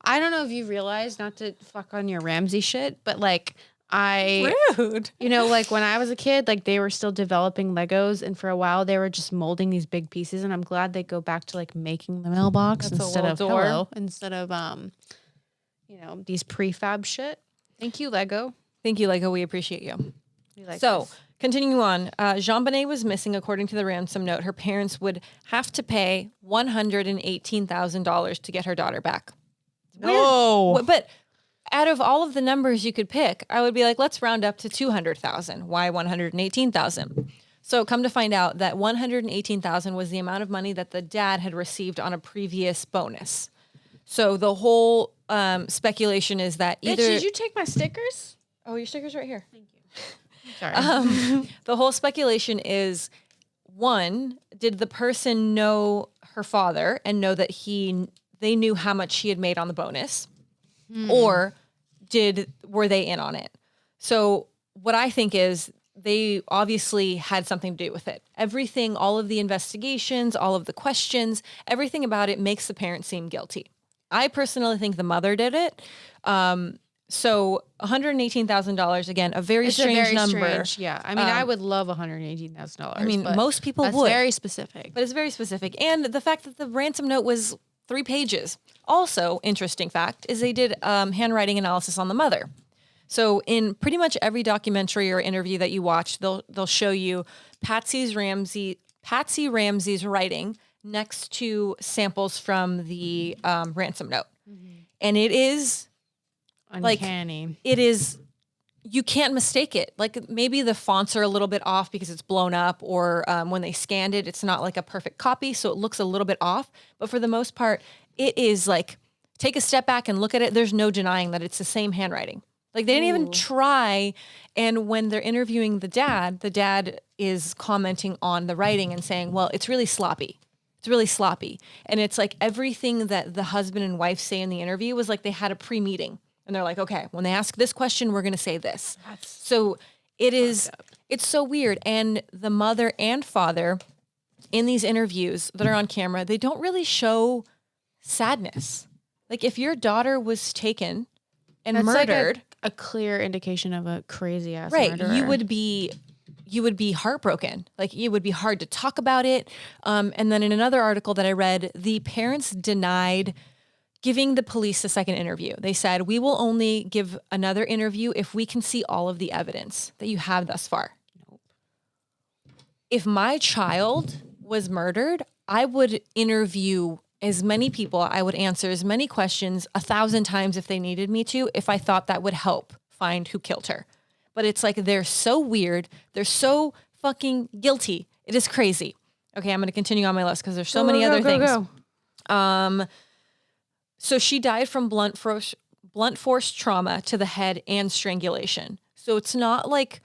I don't know if you realize, not to fuck on your Ramsey shit, but like Rude. you know, like when I was a kid, like they were still developing Legos, and for a while they were just molding these big pieces, and I'm glad they go back to like making the mailbox That's a instead of little door. instead of these prefab shit. Thank you, Lego. Thank you, Lego. We appreciate you. We like So this. Continuing on, Jon Benet was missing. According to the ransom note, her parents would have to pay $118,000 to get her daughter back. No. But out of all of the numbers you could pick, I would be like, let's round up to 200,000. Why 118,000? So come to find out that 118,000 was the amount of money that the dad had received on a previous bonus. So the whole speculation is that either... Bitch, did you take my stickers? Oh, your sticker's right here. Thank you. Sorry. The whole speculation is, one, did the person know her father and know that they knew how much he had made on the bonus, or were they in on it? So what I think is they obviously had something to do with it. Everything, all of the investigations, all of the questions, everything about it makes the parents seem guilty. I personally think the mother did it. So $118,000, again, a very strange number. Strange, yeah. I mean, I would love $118,000. I mean, most people that's would. very specific. But it's very specific. And the fact that the ransom note was 3 pages. Also, interesting fact is they did handwriting analysis on the mother. So in pretty much every documentary or interview that you watch, they'll show you Patsy Ramsey's writing next to samples from the ransom note. And it is... uncanny. Like, it is, you can't mistake it. Like, maybe the fonts are a little bit off because it's blown up, or when they scanned it, it's not like a perfect copy, so it looks a little bit off. But for the most part, it is like, take a step back and look at it. There's no denying that it's the same handwriting. Like, they didn't even try. And when they're interviewing the dad is commenting on the writing and saying, well, it's really sloppy. It's really sloppy. And it's like everything that the husband and wife say in the interview was like they had a pre-meeting. And they're like, okay, when they ask this question, we're going to say this. So it's so weird. And the mother and father in these interviews that are on camera, they don't really show sadness. Like, if your daughter was taken and murdered, like a clear indication of a crazy ass right, murderer. you would be heartbroken. Like, it would be hard to talk about it. And then in another article that I read, the parents denied giving the police a second interview. They said, we will only give another interview if we can see all of the evidence that you have thus far. Nope. If my child was murdered, I would interview as many people. I would answer as many questions 1,000 times if they needed me to, if I thought that would help find who killed her. But it's like, they're so weird. They're so fucking guilty. It is crazy. Okay, I'm going to continue on my list because there's so many other things. So she died from blunt force trauma to the head and strangulation. So it's not like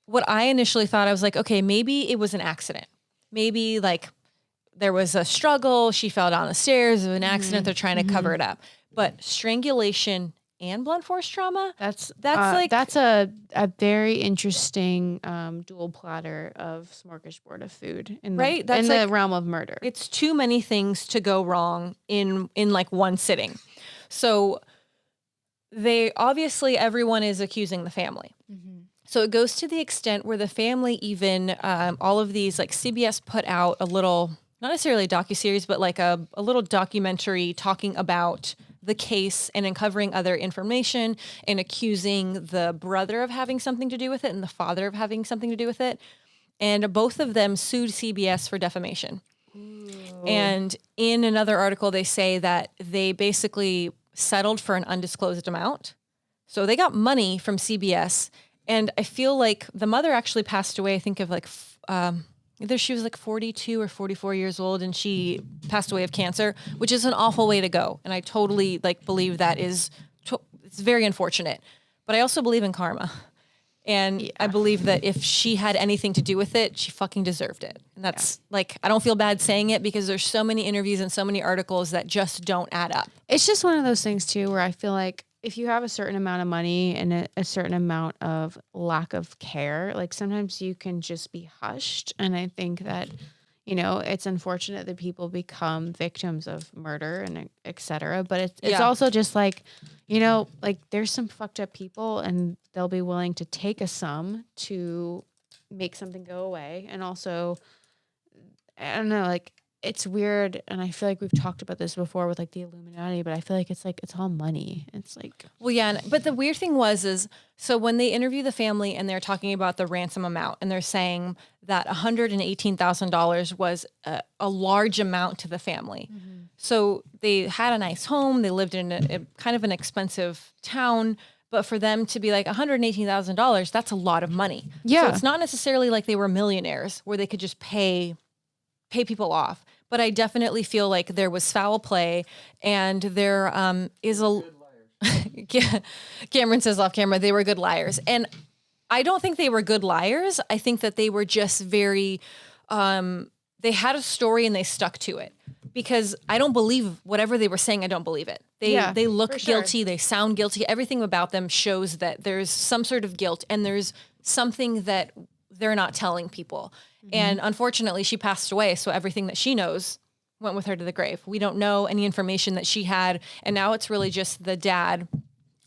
what I initially thought. I was like, okay, maybe it was an accident. Maybe like there was a struggle. She fell down the stairs. It was an accident. They're trying to cover it up. But strangulation and blunt force trauma, that's a very interesting dual platter of smorgasbord of food in the realm of murder. It's too many things to go wrong in like one sitting. So everyone is accusing the family. So it goes to the extent where the family even all of these, like, CBS put out a little, not necessarily a docuseries, but like a little documentary talking about the case and uncovering other information and accusing the brother of having something to do with it and the father of having something to do with it. And both of them sued CBS for defamation. Ooh. And in another article, they say that they basically settled for an undisclosed amount. So they got money from CBS. And I feel like the mother actually passed away, I think of like, either she was like 42 or 44 years old and she passed away of cancer, which is an awful way to go. And I totally believe that it's very unfortunate, but I also believe in karma. And I believe that if she had anything to do with it, she fucking deserved it. And that's I don't feel bad saying it because there's so many interviews and so many articles that just don't add up. It's just one of those things too, where I feel like if you have a certain amount of money and a certain amount of lack of care, like sometimes you can just be hushed. And I think that, it's unfortunate that people become victims of murder and et cetera. But it's also just like, there's some fucked up people and they'll be willing to take a sum to make something go away. And also, I don't know, it's weird, and I feel like we've talked about this before with like the Illuminati, but I feel like it's all money. It's like, Well, yeah, but the weird thing is so when they interview the family and they're talking about the ransom amount, and they're saying that $118,000 was a large amount to the family. So they had a nice home, they lived in a kind of an expensive town, but for them to be like $118,000, that's a lot of money. Yeah. So it's not necessarily like they were millionaires where they could just pay people off. But I definitely feel like there was foul play, and there is a Cameron says off camera, they were good liars. And I don't think they were good liars. I think that they were just very, they had a story and they stuck to it, because I don't believe whatever they were saying. I don't believe it. They look guilty. They sound guilty. Everything about them shows that there's some sort of guilt, and there's something that they're not telling people. And unfortunately, she passed away. So everything that she knows went with her to the grave. We don't know any information that she had. And now it's really just the dad.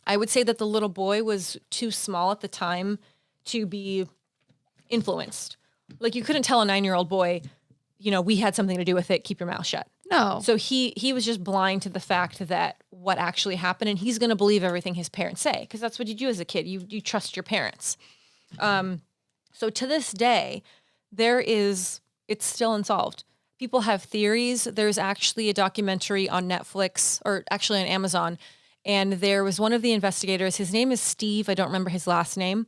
I would say that the little boy was too small at the time to be influenced. Like, you couldn't tell a 9-year-old boy, we had something to do with it. Keep your mouth shut. no. So he was just blind to the fact that what actually happened. And he's going to believe everything his parents say, because that's what you do as a kid. You trust your parents. So to this day, it's still unsolved. People have theories. There's actually a documentary on Netflix, or actually on Amazon. And there was one of the investigators. His name is Steve. I don't remember his last name,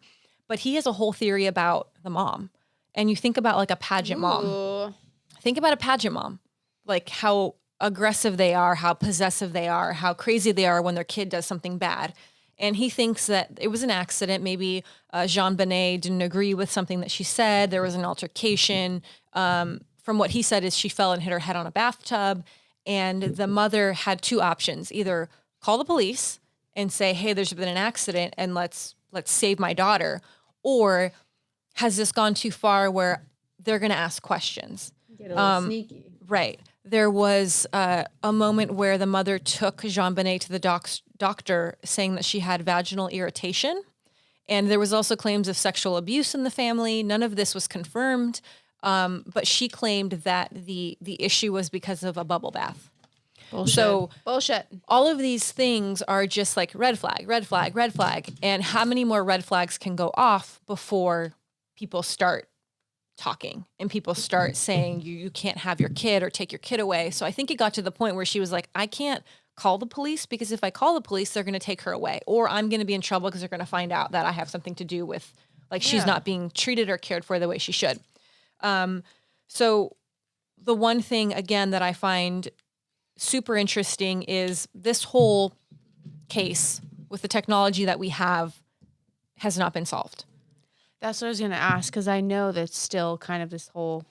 but he has a whole theory about the mom. And you think about like a pageant mom. Think about a pageant mom, like how aggressive they are, how possessive they are, how crazy they are when their kid does something bad. And he thinks that it was an accident. Maybe Jon Benet didn't agree with something that she said. There was an altercation. From what he said is she fell and hit her head on a bathtub. And the mother had two options: either call the police and say, hey, there's been an accident and let's save my daughter. Or has this gone too far where they're going to ask questions? Get a little sneaky. Right. There was a moment where the mother took Jon Benet to the doctor, saying that she had vaginal irritation. And there was also claims of sexual abuse in the family. None of this was confirmed. But she claimed that the issue was because of a bubble bath. Bullshit. So bullshit. all of these things are just like red flag, red flag, red flag. And how many more red flags can go off before people start talking and people start saying you can't have your kid or take your kid away? So I think it got to the point where she was like, I can't call the police, because if I call the police, they're going to take her away, or I'm going to be in trouble because they're going to find out that I have something to do with, like, she's not being treated or cared for the way she should. So the one thing, again, that I find super interesting is this whole case with the technology that we have has not been solved. That's what I was going to ask, because I know that's still kind of this whole...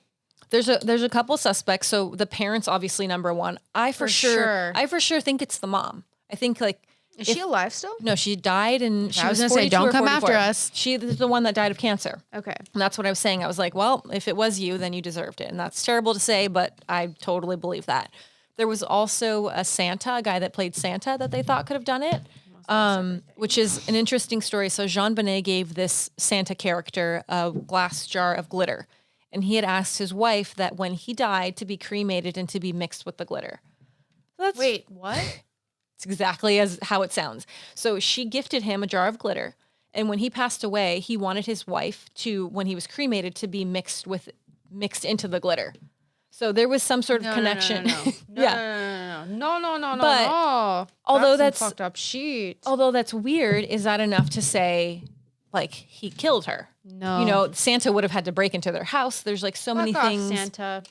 There's a couple suspects. So the parents, obviously, number one. I for sure think it's the mom. I think, like, Is she alive still? No, she died, and she was going to say, 42 don't or come 44. after us. She's the one that died of cancer. Okay. And that's what I was saying. I was like, well, if it was you, then you deserved it. And that's terrible to say, but I totally believe that. There was also a guy that played Santa, that they thought could have done it, which is an interesting story. So Jon Benet gave this Santa character a glass jar of glitter. And he had asked his wife that when he died to be cremated and to be mixed with the glitter. Wait, what? It's exactly as how it sounds. So she gifted him a jar of glitter. And when he passed away, he wanted his wife to, when he was cremated, to be mixed into the glitter. So there was some sort of connection. No. But although that's fucked up shit. Although that's weird, is that enough to say, like, he killed her? No. Santa would have had to break into their house. There's like so many things. Santa.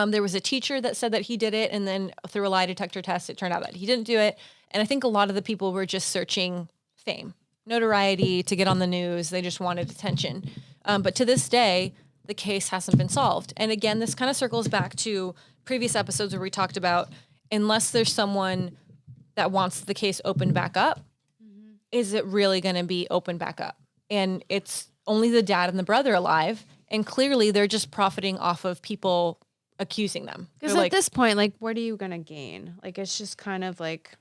There was a teacher that said that he did it, and then through a lie detector test, it turned out that he didn't do it. And I think a lot of the people were just searching fame, notoriety, to get on the news. They just wanted attention. But to this day, the case hasn't been solved. And again, this kind of circles back to previous episodes where we talked about, unless there's someone that wants the case opened back up, is it really going to be opened back up? And it's only the dad and the brother alive. And clearly they're just profiting off of people accusing them. Because at this point, like, what are you going to gain? Like, it's just kind of like,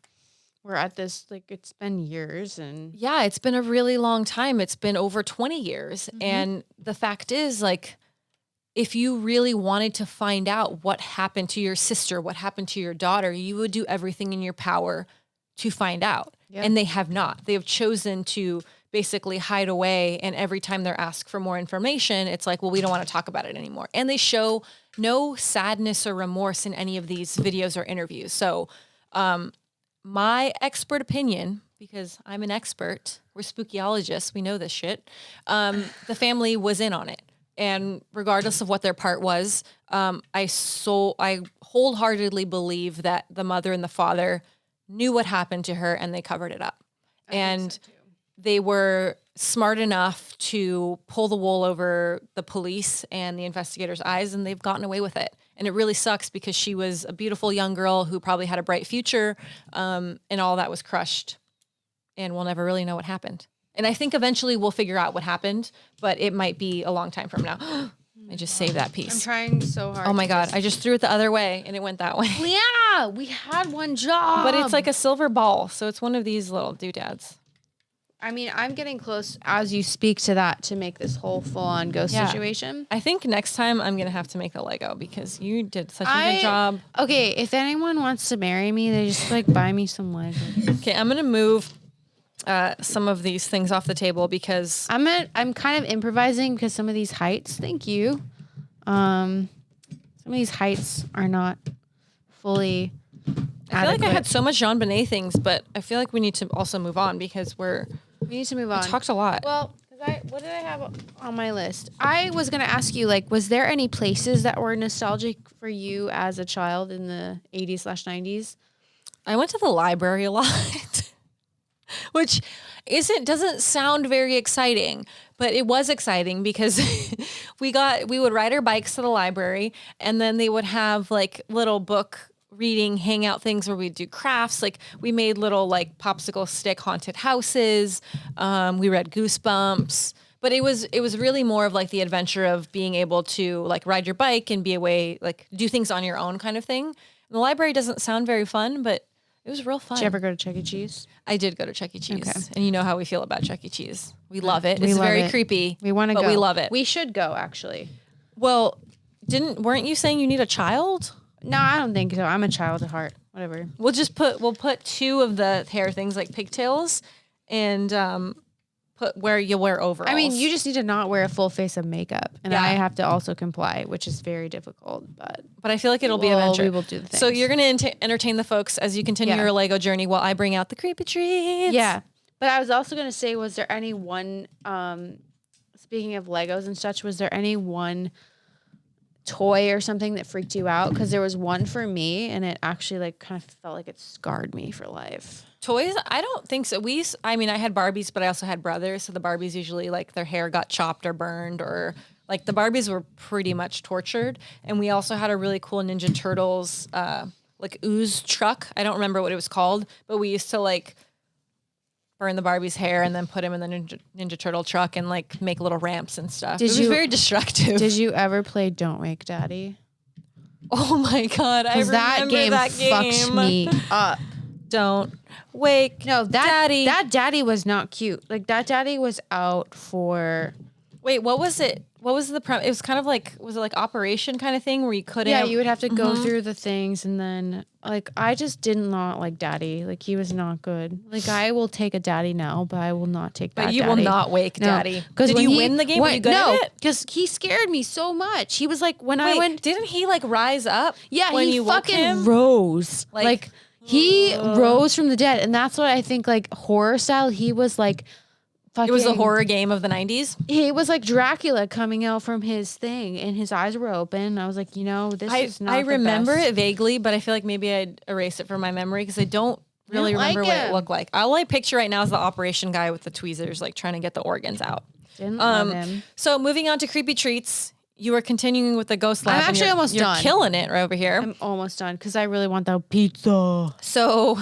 we're at this, like, it's been years. And yeah, it's been a really long time. It's been over 20 years. And the fact is, like, if you really wanted to find out what happened to your sister, what happened to your daughter, you would do everything in your power to find out. Yeah. And they have not. They have chosen to basically hide away. And every time they're asked for more information, it's like, well, we don't want to talk about it anymore. And they show no sadness or remorse in any of these videos or interviews. So my expert opinion, because I'm an expert, we're spookyologists, we know this shit, the family was in on it. And regardless of what their part was, I wholeheartedly believe that the mother and the father knew what happened to her and they covered it up. And they were smart enough to pull the wool over the police and the investigators' eyes, and they've gotten away with it. And it really sucks because she was a beautiful young girl who probably had a bright future, and all that was crushed. And we'll never really know what happened. And I think eventually we'll figure out what happened, but it might be a long time from now. I just saved that piece. I'm trying so hard. Oh my God. I just threw it the other way and it went that way. Yeah, we had one job. But it's like a silver ball. So it's one of these little doodads. I mean, I'm getting close as you speak to that to make this whole full-on ghost situation. I think next time I'm going to have to make a Lego because you did such a good job. Okay, if anyone wants to marry me, they just like buy me some Legos. Okay, I'm going to move some of these things off the table because I'm kind of improvising because some of these heights, thank you. Some of these heights are not fully I feel like I had so much Jon Benet things, but I feel like we need to also move on because we need to move on. We talked a lot. Well, what did I have on my list? I was going to ask you, like, was there any places that were nostalgic for you as a child in the 80s/90s? I went to the library a lot, which doesn't sound very exciting, but it was exciting because we would ride our bikes to the library and then they would have like little book reading hangout things where we'd do crafts. Like we made little like popsicle stick haunted houses. We read Goosebumps, but it was really more of like the adventure of being able to like ride your bike and be away, like do things on your own kind of thing. And the library doesn't sound very fun, but it was real fun. Did you ever go to Chuck E. Cheese? I did go to Chuck E. Cheese. Okay. And you know how we feel about Chuck E. Cheese. We love it. It's very creepy. We want to go. But we love it. We should go, actually. Well, weren't you saying you need a child? No, I don't think so. I'm a child at heart. Whatever. We'll put two of the hair things like pigtails and put where you wear overalls. I mean, you just need to not wear a full face of makeup. And I have to also comply, which is very difficult. But I feel like it'll be an adventure. We will do the things. So you're going to entertain the folks as you continue your Lego journey while I bring out the creepy treats. Yeah. But I was also going to say, was there any one, speaking of Legos and such, was there any one toy or something that freaked you out? Because there was one for me and it actually like kind of felt like it scarred me for life. Toys? I don't think so. I had Barbies, but I also had brothers. So the Barbies usually like their hair got chopped or burned, or like the Barbies were pretty much tortured. And we also had a really cool Ninja Turtles like ooze truck. I don't remember what it was called, but we used to like burn the Barbie's hair and then put him in the Ninja Turtle truck and like make little ramps and stuff. It was very destructive. Did you ever play Don't Wake Daddy? Oh my God. I remember that game fucked me up. Don't wake Daddy. That daddy was not cute. Like that daddy was out for... Wait, what was it? What was the premise? It was kind of like, was it like Operation kind of thing where you couldn't? Yeah, you would have to go through the things and then like, I just did not like daddy. Like he was not good. Like I will take a daddy now, but I will not take that daddy. But you will not wake daddy. Did you win the game? Were you good at it? Because he scared me so much. He was like, didn't he like rise up? Yeah, when he you fucking woke him? rose. Like he rose from the dead. And that's what I think like horror style, he was like, it was a horror game of the 90s. He was like Dracula coming out from his thing and his eyes were open. I was like, this is not I remember it vaguely, but I feel like maybe I'd erase it from my memory because I don't really remember what it looked like. All I picture right now is the operation guy with the tweezers, like trying to get the organs out. Didn't love him. So moving on to creepy treats. You are continuing with the ghost lab. I'm actually almost done. You're killing it right over here. I'm almost done because I really want that pizza. So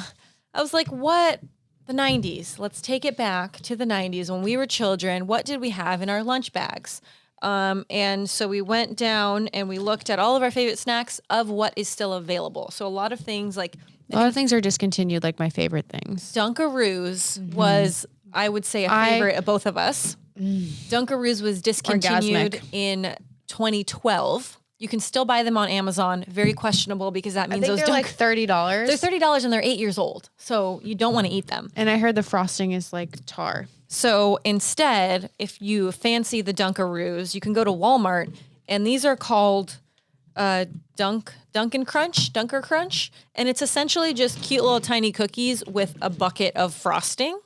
I was like, what? The 90s. Let's take it back to the 90s when we were children. What did we have in our lunch bags? And so we went down and we looked at all of our favorite snacks of what is still available. So a lot of things like... A lot of things are discontinued, like my favorite things. Dunkaroos was, I would say, a favorite of both of us. Dunkaroos was discontinued in 2012. You can still buy them on Amazon. Very questionable because that means those they're like $30. They're $30 and they're 8 years old. So you don't want to eat them. And I heard the frosting is like tar. So instead, if you fancy the Dunkaroos, you can go to Walmart, and these are called Dunkin' Crunch, Dunker Crunch, and it's essentially just cute little tiny cookies with a bucket of frosting.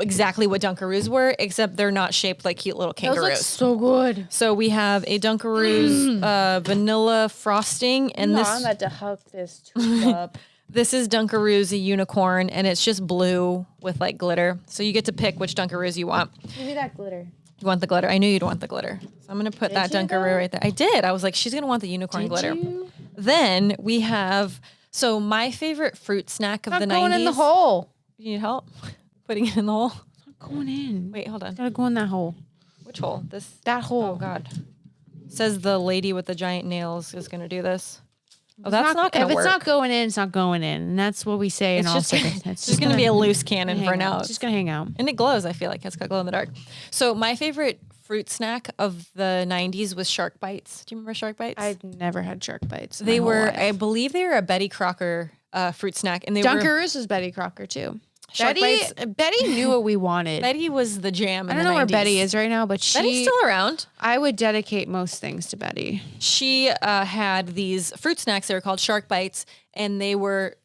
Exactly what Dunkaroos were, except they're not shaped like cute little kangaroos. Those look so good. So we have a Dunkaroos vanilla frosting, and I'm about to hug this tube up. this is Dunkaroos a unicorn, and it's just blue with like glitter. So you get to pick which Dunkaroos you want. Give me that glitter. You want the glitter? I knew you'd want the glitter. So I'm gonna put that Dunkaroo right there. I did. I was like, she's gonna want the unicorn glitter. Then we have my favorite fruit snack of the 90s. Going in the hole. You need help putting it in the hole? It's not going in. Wait, hold on. It's gotta go in that hole. Which hole? That hole. Oh God. Says the lady with the giant nails is gonna do this. Oh, that's not gonna work. If it's not going in, it's not going in, and that's what we say in all circumstances. It's just gonna be a loose cannon for now. It's just gonna hang out. And it glows. I feel like it's got glow in the dark. So my favorite fruit snack of the 90s was Shark Bites. Do you remember Shark Bites? I've never had Shark Bites. They were, I believe they were a Betty Crocker fruit snack. And they Dunkaroos was Betty Crocker too. Shark Bites. Betty knew what we wanted. Betty was the jam in I don't the know 90s. where Betty is right now, but Betty's still around. I would dedicate most things to Betty. She had these fruit snacks. They were called Shark Bites, and they were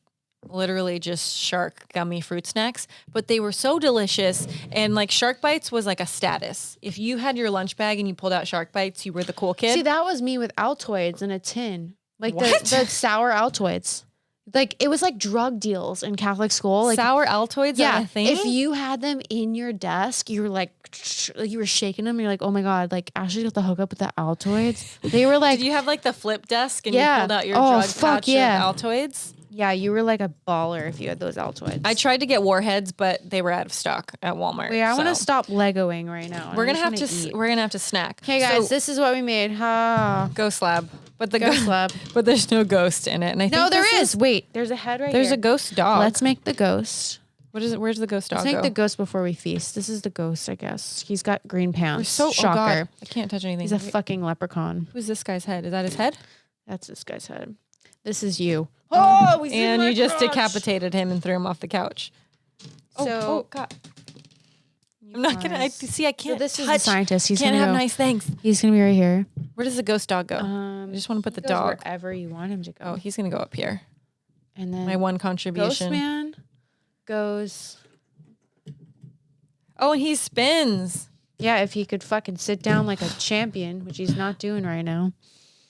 literally just shark gummy fruit snacks, but they were so delicious. And like Shark Bites was like a status. If you had your lunch bag and you pulled out Shark Bites, you were the cool kid. See, that was me with Altoids in a tin, like What? the sour Altoids. Like it was like drug deals in Catholic school. Like sour Altoids are a thing? if you had them in your desk, you were like you were shaking them. You're like, oh my god, like Ashley got the hookup with the Altoids. They were like, did you have like the flip desk and Yeah. you pulled out your Oh, drug fuck pouch yeah. of Altoids? yeah, you were like a baller if you had those Altoids. I tried to get Warheads, but they were out of stock at Walmart. Wait, I want to so. stop Legoing right now. We're gonna have to. We're gonna have to snack. Okay, guys, So, this is what we made. Ha. Ghost Lab, but the Ghost Lab. but there's no ghost in it. And I No, think there this is. Wait, there's a head right There's here. a ghost dog. Let's make the ghost. What is it? Where's the ghost dog Let's make go? the ghost before we feast. This is the ghost, I guess. He's got green pants. So Shocker. Oh God, I can't touch anything. He's a Wait, fucking leprechaun. who's this guy's head? Is that his head? That's this guy's head. This is you. Oh, and you just decapitated him and threw him off the couch. So oh God. I'm not gonna. I see. I can't. So this is touch. the scientist. He's Can't gonna have go. nice things. He's gonna be right here. Where does the ghost dog go? I just want to put the He goes dog. wherever you want him to go. Oh, he's gonna go up here. And then My one Ghost contribution. Man goes. Oh, and he spins. Yeah, if he could fucking sit down like a champion, which he's not doing right now.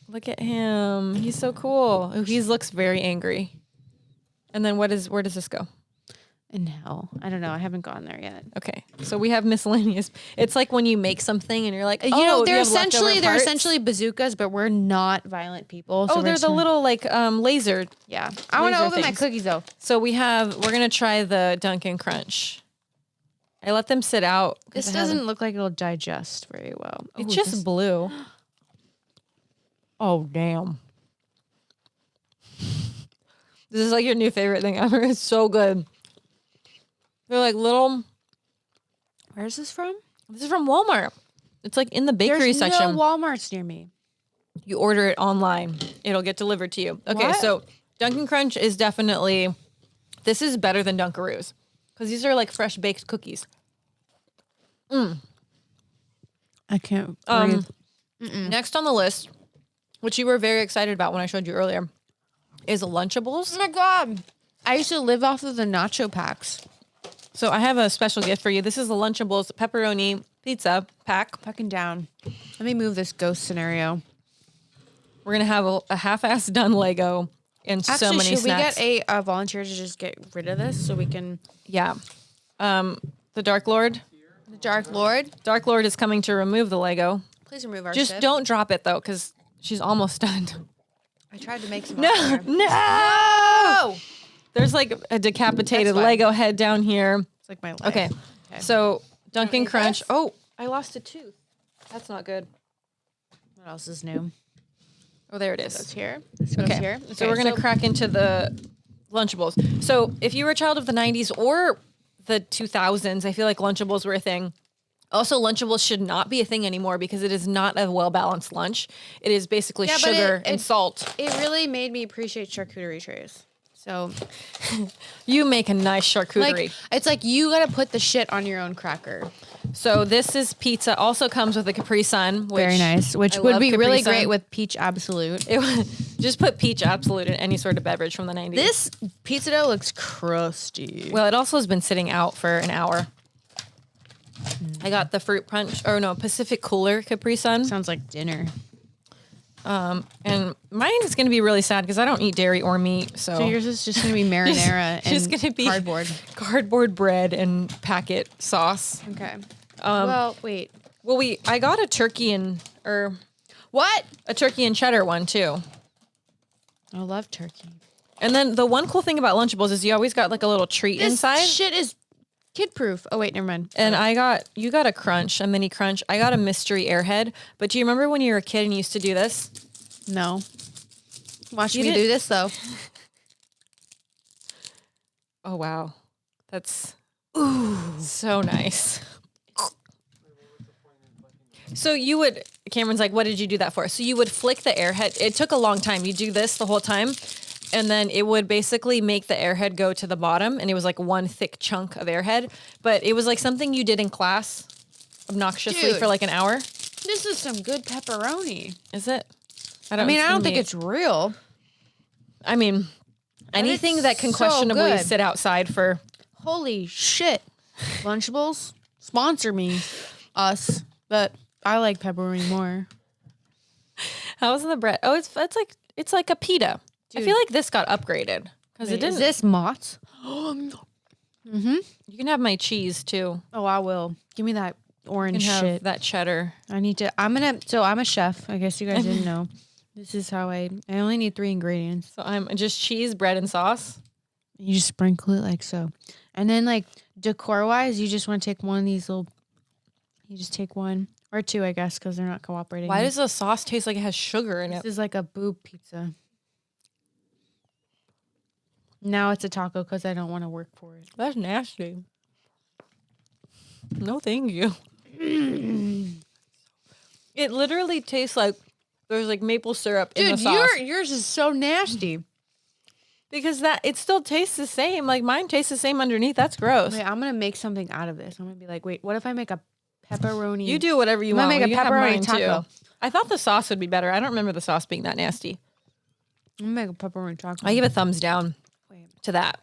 Look at him. He's so cool. Oh, he looks very angry. And then where does this go? In hell, I don't know. I haven't gone there yet. Okay, so we have miscellaneous. It's like when you make something and you're like, oh, You know, do you have leftover parts? essentially bazookas, but we're not violent people. So Oh, we're they're just the gonna- little like laser. Yeah, I want to laser open my things. cookies though. So we're gonna try the Dunkin' Crunch. I let them sit out. 'cause This I haven't- doesn't look like it'll digest very well. It's Ooh, just this- blue. Oh damn! This is like your new favorite thing ever. It's so good. They're like little. Where's this from? This is from Walmart. It's like in the bakery There's section. no Walmarts near me. You order it online. It'll get delivered to you. Okay, What? so Dunkin' Crunch is definitely. This is better than Dunkaroos because these are like fresh baked cookies. I can't breathe. Next on the list, which you were very excited about when I showed you earlier, is Lunchables. Oh my god! I used to live off of the nacho packs. So I have a special gift for you. This is the Lunchables pepperoni pizza pack. Fucking down. Let me move this ghost scenario. We're gonna have a half-assed done Lego and so many should snacks. we get a volunteer to just get rid of this so we can? Yeah. The Dark Lord. The Dark Lord, Dark Lord is coming to remove the Lego. please remove our. Just ship. don't drop it though, because she's almost done. I tried to make some. No, up there. no. There's like a decapitated That's fine. Lego head down here. It's like my life. Okay. So Dunkin' eat Crunch. this? Oh, I lost a tooth. That's not good. What else is new? Oh, there it That's is. here. This goes Okay. here. So we're going to crack into the Lunchables. So if you were a child of the 90s or the 2000s, I feel like Lunchables were a thing. Also, Lunchables should not be a thing anymore because it is not a well-balanced lunch. It is basically sugar and salt. It really made me appreciate charcuterie trays. So you make a nice charcuterie. Like, it's like you got to put the shit on your own cracker. So this is pizza. Also comes with a Capri Sun. Which very nice. Which would be really great with Peach Absolute. Just put Peach Absolute in any sort of beverage from the 90s. This pizza dough looks crusty. Well, it also has been sitting out for an hour. I got the fruit punch, Pacific Cooler Capri Sun. Sounds like dinner. And mine is going to be really sad because I don't eat dairy or meat. So yours is just going to be marinara and gonna be cardboard bread and packet sauce. Okay. Wait. Well, I got a turkey and a turkey and cheddar one too. I love turkey. And then the one cool thing about Lunchables is you always got like a little treat inside. This shit is kid proof. Oh wait, never mind. And you got a mini crunch. I got a mystery airhead. But do you remember when you were a kid and you used to do this? No. Watch me do this though. Oh wow, that's so nice. So Cameron's like, what did you do that for? So you would flick the airhead. It took a long time. You do this the whole time. And then it would basically make the airhead go to the bottom. And it was like one thick chunk of airhead. But it was like something you did in class obnoxiously for like an hour. This is some good pepperoni. Is it? I don't think it's real. I mean, anything that can questionably sit outside for. Holy shit. Lunchables, sponsor me. Us. But I like pepperoni more. How's the bread? Oh, it's like a pita. Dude. I feel like this got upgraded because it didn't. Is this Mott's? Mm-hmm. You can have my cheese too. Oh, I will. Give me that orange shit. That cheddar. I'm a chef. I guess you guys didn't know. This is how I only need 3 ingredients. So I'm just cheese, bread, and sauce. You just sprinkle it like so. And then like decor wise, you just want to take one of these you just take 1 or 2, I guess, because they're not cooperating. Why does the sauce taste like it has sugar in it? This is like a boob pizza. Now it's a taco because I don't want to work for it. That's nasty. No, thank you. It literally tastes like there's like maple syrup in the sauce. Dude, yours is so nasty. Because it still tastes the same. Like mine tastes the same underneath. That's gross. Wait, I'm going to make something out of this. I'm going to be like, wait, what if I make a pepperoni? You do whatever you want. I'm going to make a pepperoni taco. Too. I thought the sauce would be better. I don't remember the sauce being that nasty. I'm going to make a pepperoni taco. I give a thumbs down to that.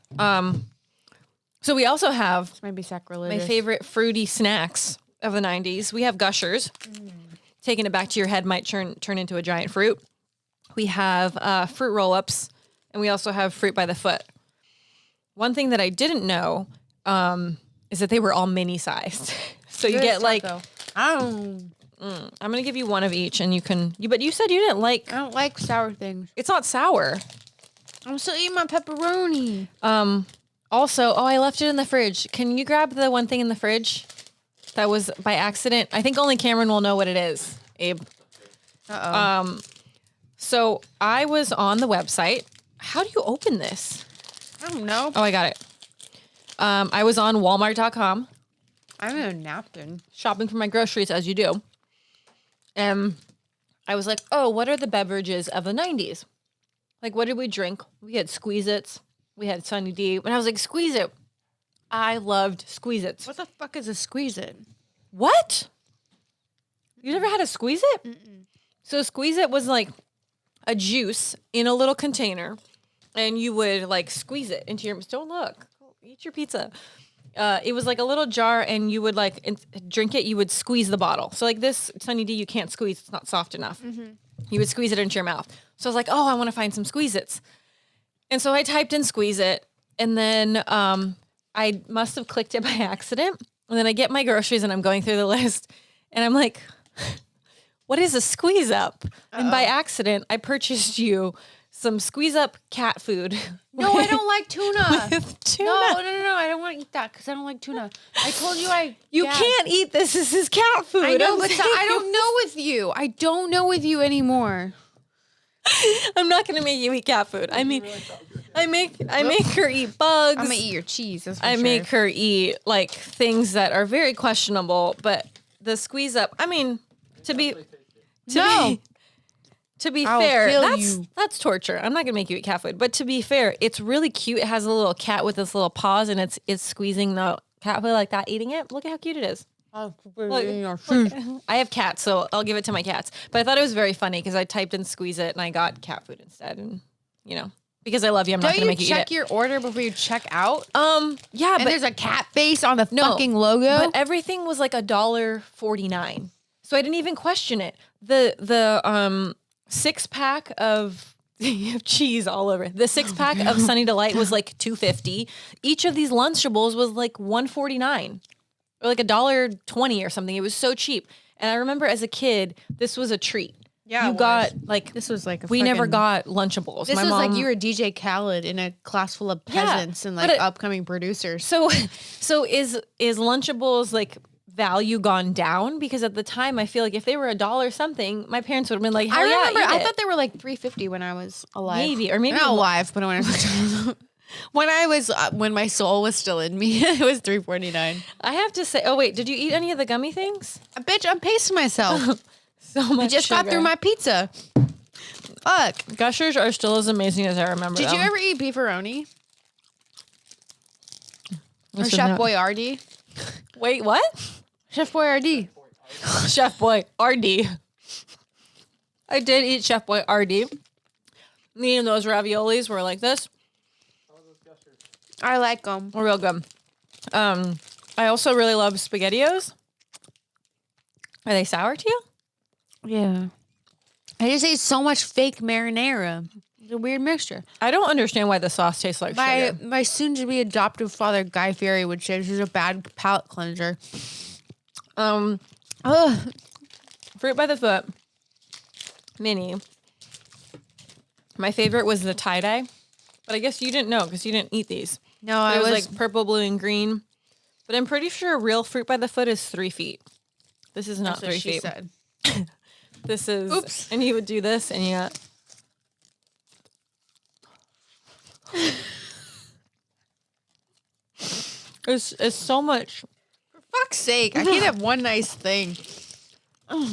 So we also have this might be sacrilegious. My favorite fruity snacks of the 90s. We have Gushers. Taking it back to your head might turn into a giant fruit. We have fruit roll-ups, and we also have fruit by the foot. One thing that I didn't know is that they were all mini-sized. So you get like... I'm going to give you one of each, and but you said you didn't like... I don't like sour things. It's not sour. I'm still eating my pepperoni. Also, I left it in the fridge. Can you grab the one thing in the fridge that was by accident? I think only Cameron will know what it is, Abe. Uh-oh. So I was on the website. How do you open this? I don't know. Oh, I got it. I was on Walmart.com. I'm in a napkin. Shopping for my groceries, as you do. And I was like, oh, what are the beverages of the 90s? Like, what did we drink? We had Squeeze-Its. We had Sunny D. And I was like, Squeeze-It. I loved Squeeze-Its. What the fuck is a Squeeze-It? What? You never had a Squeeze-It? Mm-mm. So Squeeze-It was like a juice in a little container. And you would like squeeze it into your... Don't look. Eat your pizza. It was like a little jar, and you would like drink it. You would squeeze the bottle. So like this Sunny D, you can't squeeze. It's not soft enough. Mm-hmm. You would squeeze it into your mouth. So I was like, oh, I want to find some Squeeze-Its. And so I typed in Squeeze-It, and then I must have clicked it by accident. And then I get my groceries, and I'm going through the list, and I'm like, what is a Squeeze Up? And by accident, I purchased you some Squeeze Up cat food. No, I don't like tuna. With tuna. No, I don't want to eat that because I don't like tuna. I told you You can't eat this. This is cat food. I know, but I don't know with you. I don't know with you anymore. I'm not going to make you eat cat food. I mean, I make her eat bugs. I'm going to eat your cheese. That's for I sure. make her eat like things that are very questionable, but the squeeze up. I mean, to be No. to be I'll fair, kill you. that's torture. I'm not gonna make you eat cat food, but to be fair, it's really cute. It has a little cat with its little paws, and it's squeezing the cat food like that, eating it. Look at how cute it is. Look, I have cats, so I'll give it to my cats. But I thought it was very funny because I typed in squeeze it and I got cat food instead. And, because I love you, I'm not Don't going to you make you eat check it. your order before you check out? Yeah, And but there's a cat face on the no, fucking logo? But everything was like $1.49. So I didn't even question it. The 6-pack of you have cheese all over. The 6-pack of Sunny Delight was like $2.50. Each of these Lunchables was like $1.49. Or like $1.20 or something. It was so cheap. And I remember as a kid, this was a treat. Yeah, you got like this was like we never got Lunchables. This My was mom, like you were DJ Khaled in a class full of peasants and like upcoming producers. So is Lunchables like value gone down? Because at the time, I feel like if they were $1 something, my parents would have been like, hell yeah, eat I it. thought they were like $3.50 when I was alive. Maybe not alive, but when I was when my soul was still in me, it was $3.49. I have to say, oh wait, did you eat any of the gummy things? Bitch, I'm pacing myself. So much. I just got through my pizza. Fuck. Gushers are still as amazing as I remember. Did them. you ever eat beefaroni? Or This is Chef not- Boyardee? Wait, what? Chef Boyardee. Chef Boy RD. I did eat Chef Boy RD. Me and those raviolis were like this. I like them. We're real good. I also really love SpaghettiOs. Are they sour to you? Yeah. I just ate so much fake marinara. It's a weird mixture. I don't understand why the sauce tastes like sugar. My soon-to-be adoptive father, Guy Fieri, would say this is a bad palate cleanser. Fruit by the Foot mini. My favorite was the tie-dye, but I guess you didn't know because you didn't eat these. No, It I was was like purple, blue, and green. But I'm pretty sure real Fruit by the Foot is 3 feet. This is not that's what 3 she feet. said. This is. Oops. And you would do this, and you got. It's so much. For fuck's sake, I can't have one nice thing.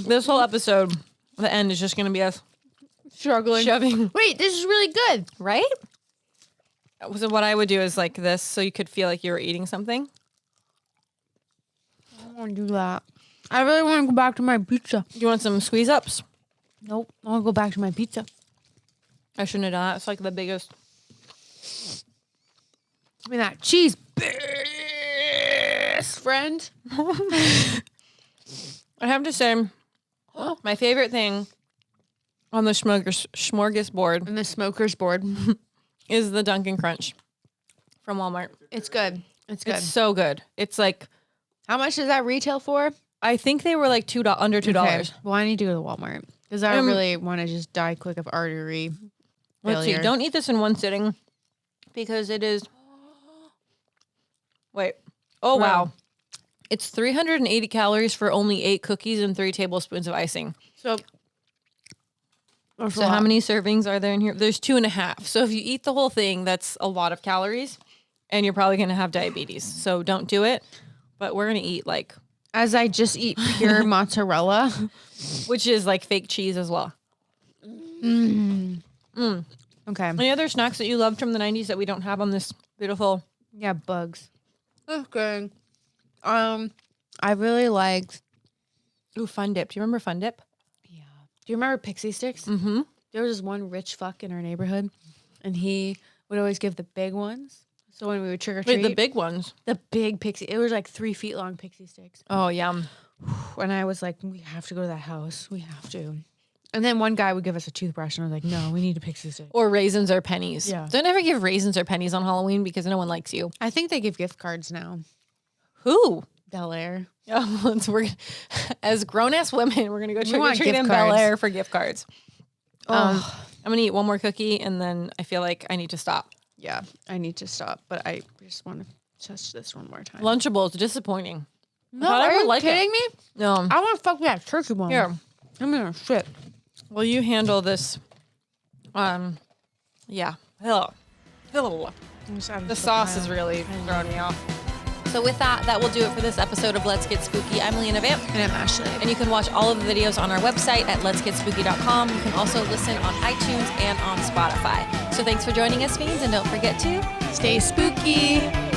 This whole episode, the end is just going to be us Struggling. shoving. Wait, this is really good. Right? So what I would do is like this, so you could feel like you were eating something. I don't want to do that. I really want to go back to my pizza. Do you want some squeeze ups? Nope. I want to go back to my pizza. I shouldn't have done that. It's like the biggest. Give me that cheese, best friend. I have to say, my favorite thing on the smorgasbord And the smoker's board. is the Dunkin' Crunch from Walmart. It's good. It's good. It's so good. It's like, How much does that retail for? I think they were like under $2. Okay. Well, I need to go to Walmart because I really want to just die quick of artery Let's see. failure. Don't eat this in one sitting because it is. Wait. Oh, wow. It's 380 calories for only 8 cookies and 3 tablespoons of icing. So So how many servings are there in here? There's 2.5. So if you eat the whole thing, that's a lot of calories and you're probably going to have diabetes. So don't do it. But we're going to eat like, As I just eat pure mozzarella. which is like fake cheese as well. Okay. Any other snacks that you loved from the 90s that we don't have on this beautiful? Yeah, bugs. Okay. I really liked. Ooh, Fun Dip. Do you remember Fun Dip? Yeah. Do you remember Pixy Stix? Mm-hmm. There was this one rich fuck in our neighborhood, and he would always give the big ones. So when we would trick or treat, Wait, the big ones. the big pixie, it was like 3 feet long Pixy Stix. Oh, yum. And I was like, we have to go to that house. We have to. And then one guy would give us a toothbrush, and I was like, no, we need a Pixy Stix. Or raisins or pennies. Yeah. Don't ever give raisins or pennies on Halloween because no one likes you. I think they give gift cards now. Who? Bel Air. Oh, we're as grown ass women, we're gonna go trick or want treat gift in Bel cards. Air for gift cards. I'm gonna eat one more cookie and then I feel like I need to stop. Yeah, I need to stop, but I just want to touch this one more time. Lunchables, disappointing. No, thought I are would you like it. kidding me? No. I want to fuck with that turkey one. Here, I'm gonna shit. will you handle this? Yeah. Hello. The sauce is really throwing me off. So with that will do it for this episode of Let's Get Spooky. I'm Leanna Vamp. And I'm Ashley. And you can watch all of the videos on our website at letsgetspooky.com. You can also listen on iTunes and on Spotify. So thanks for joining us, Fiends, and don't forget to Stay spooky.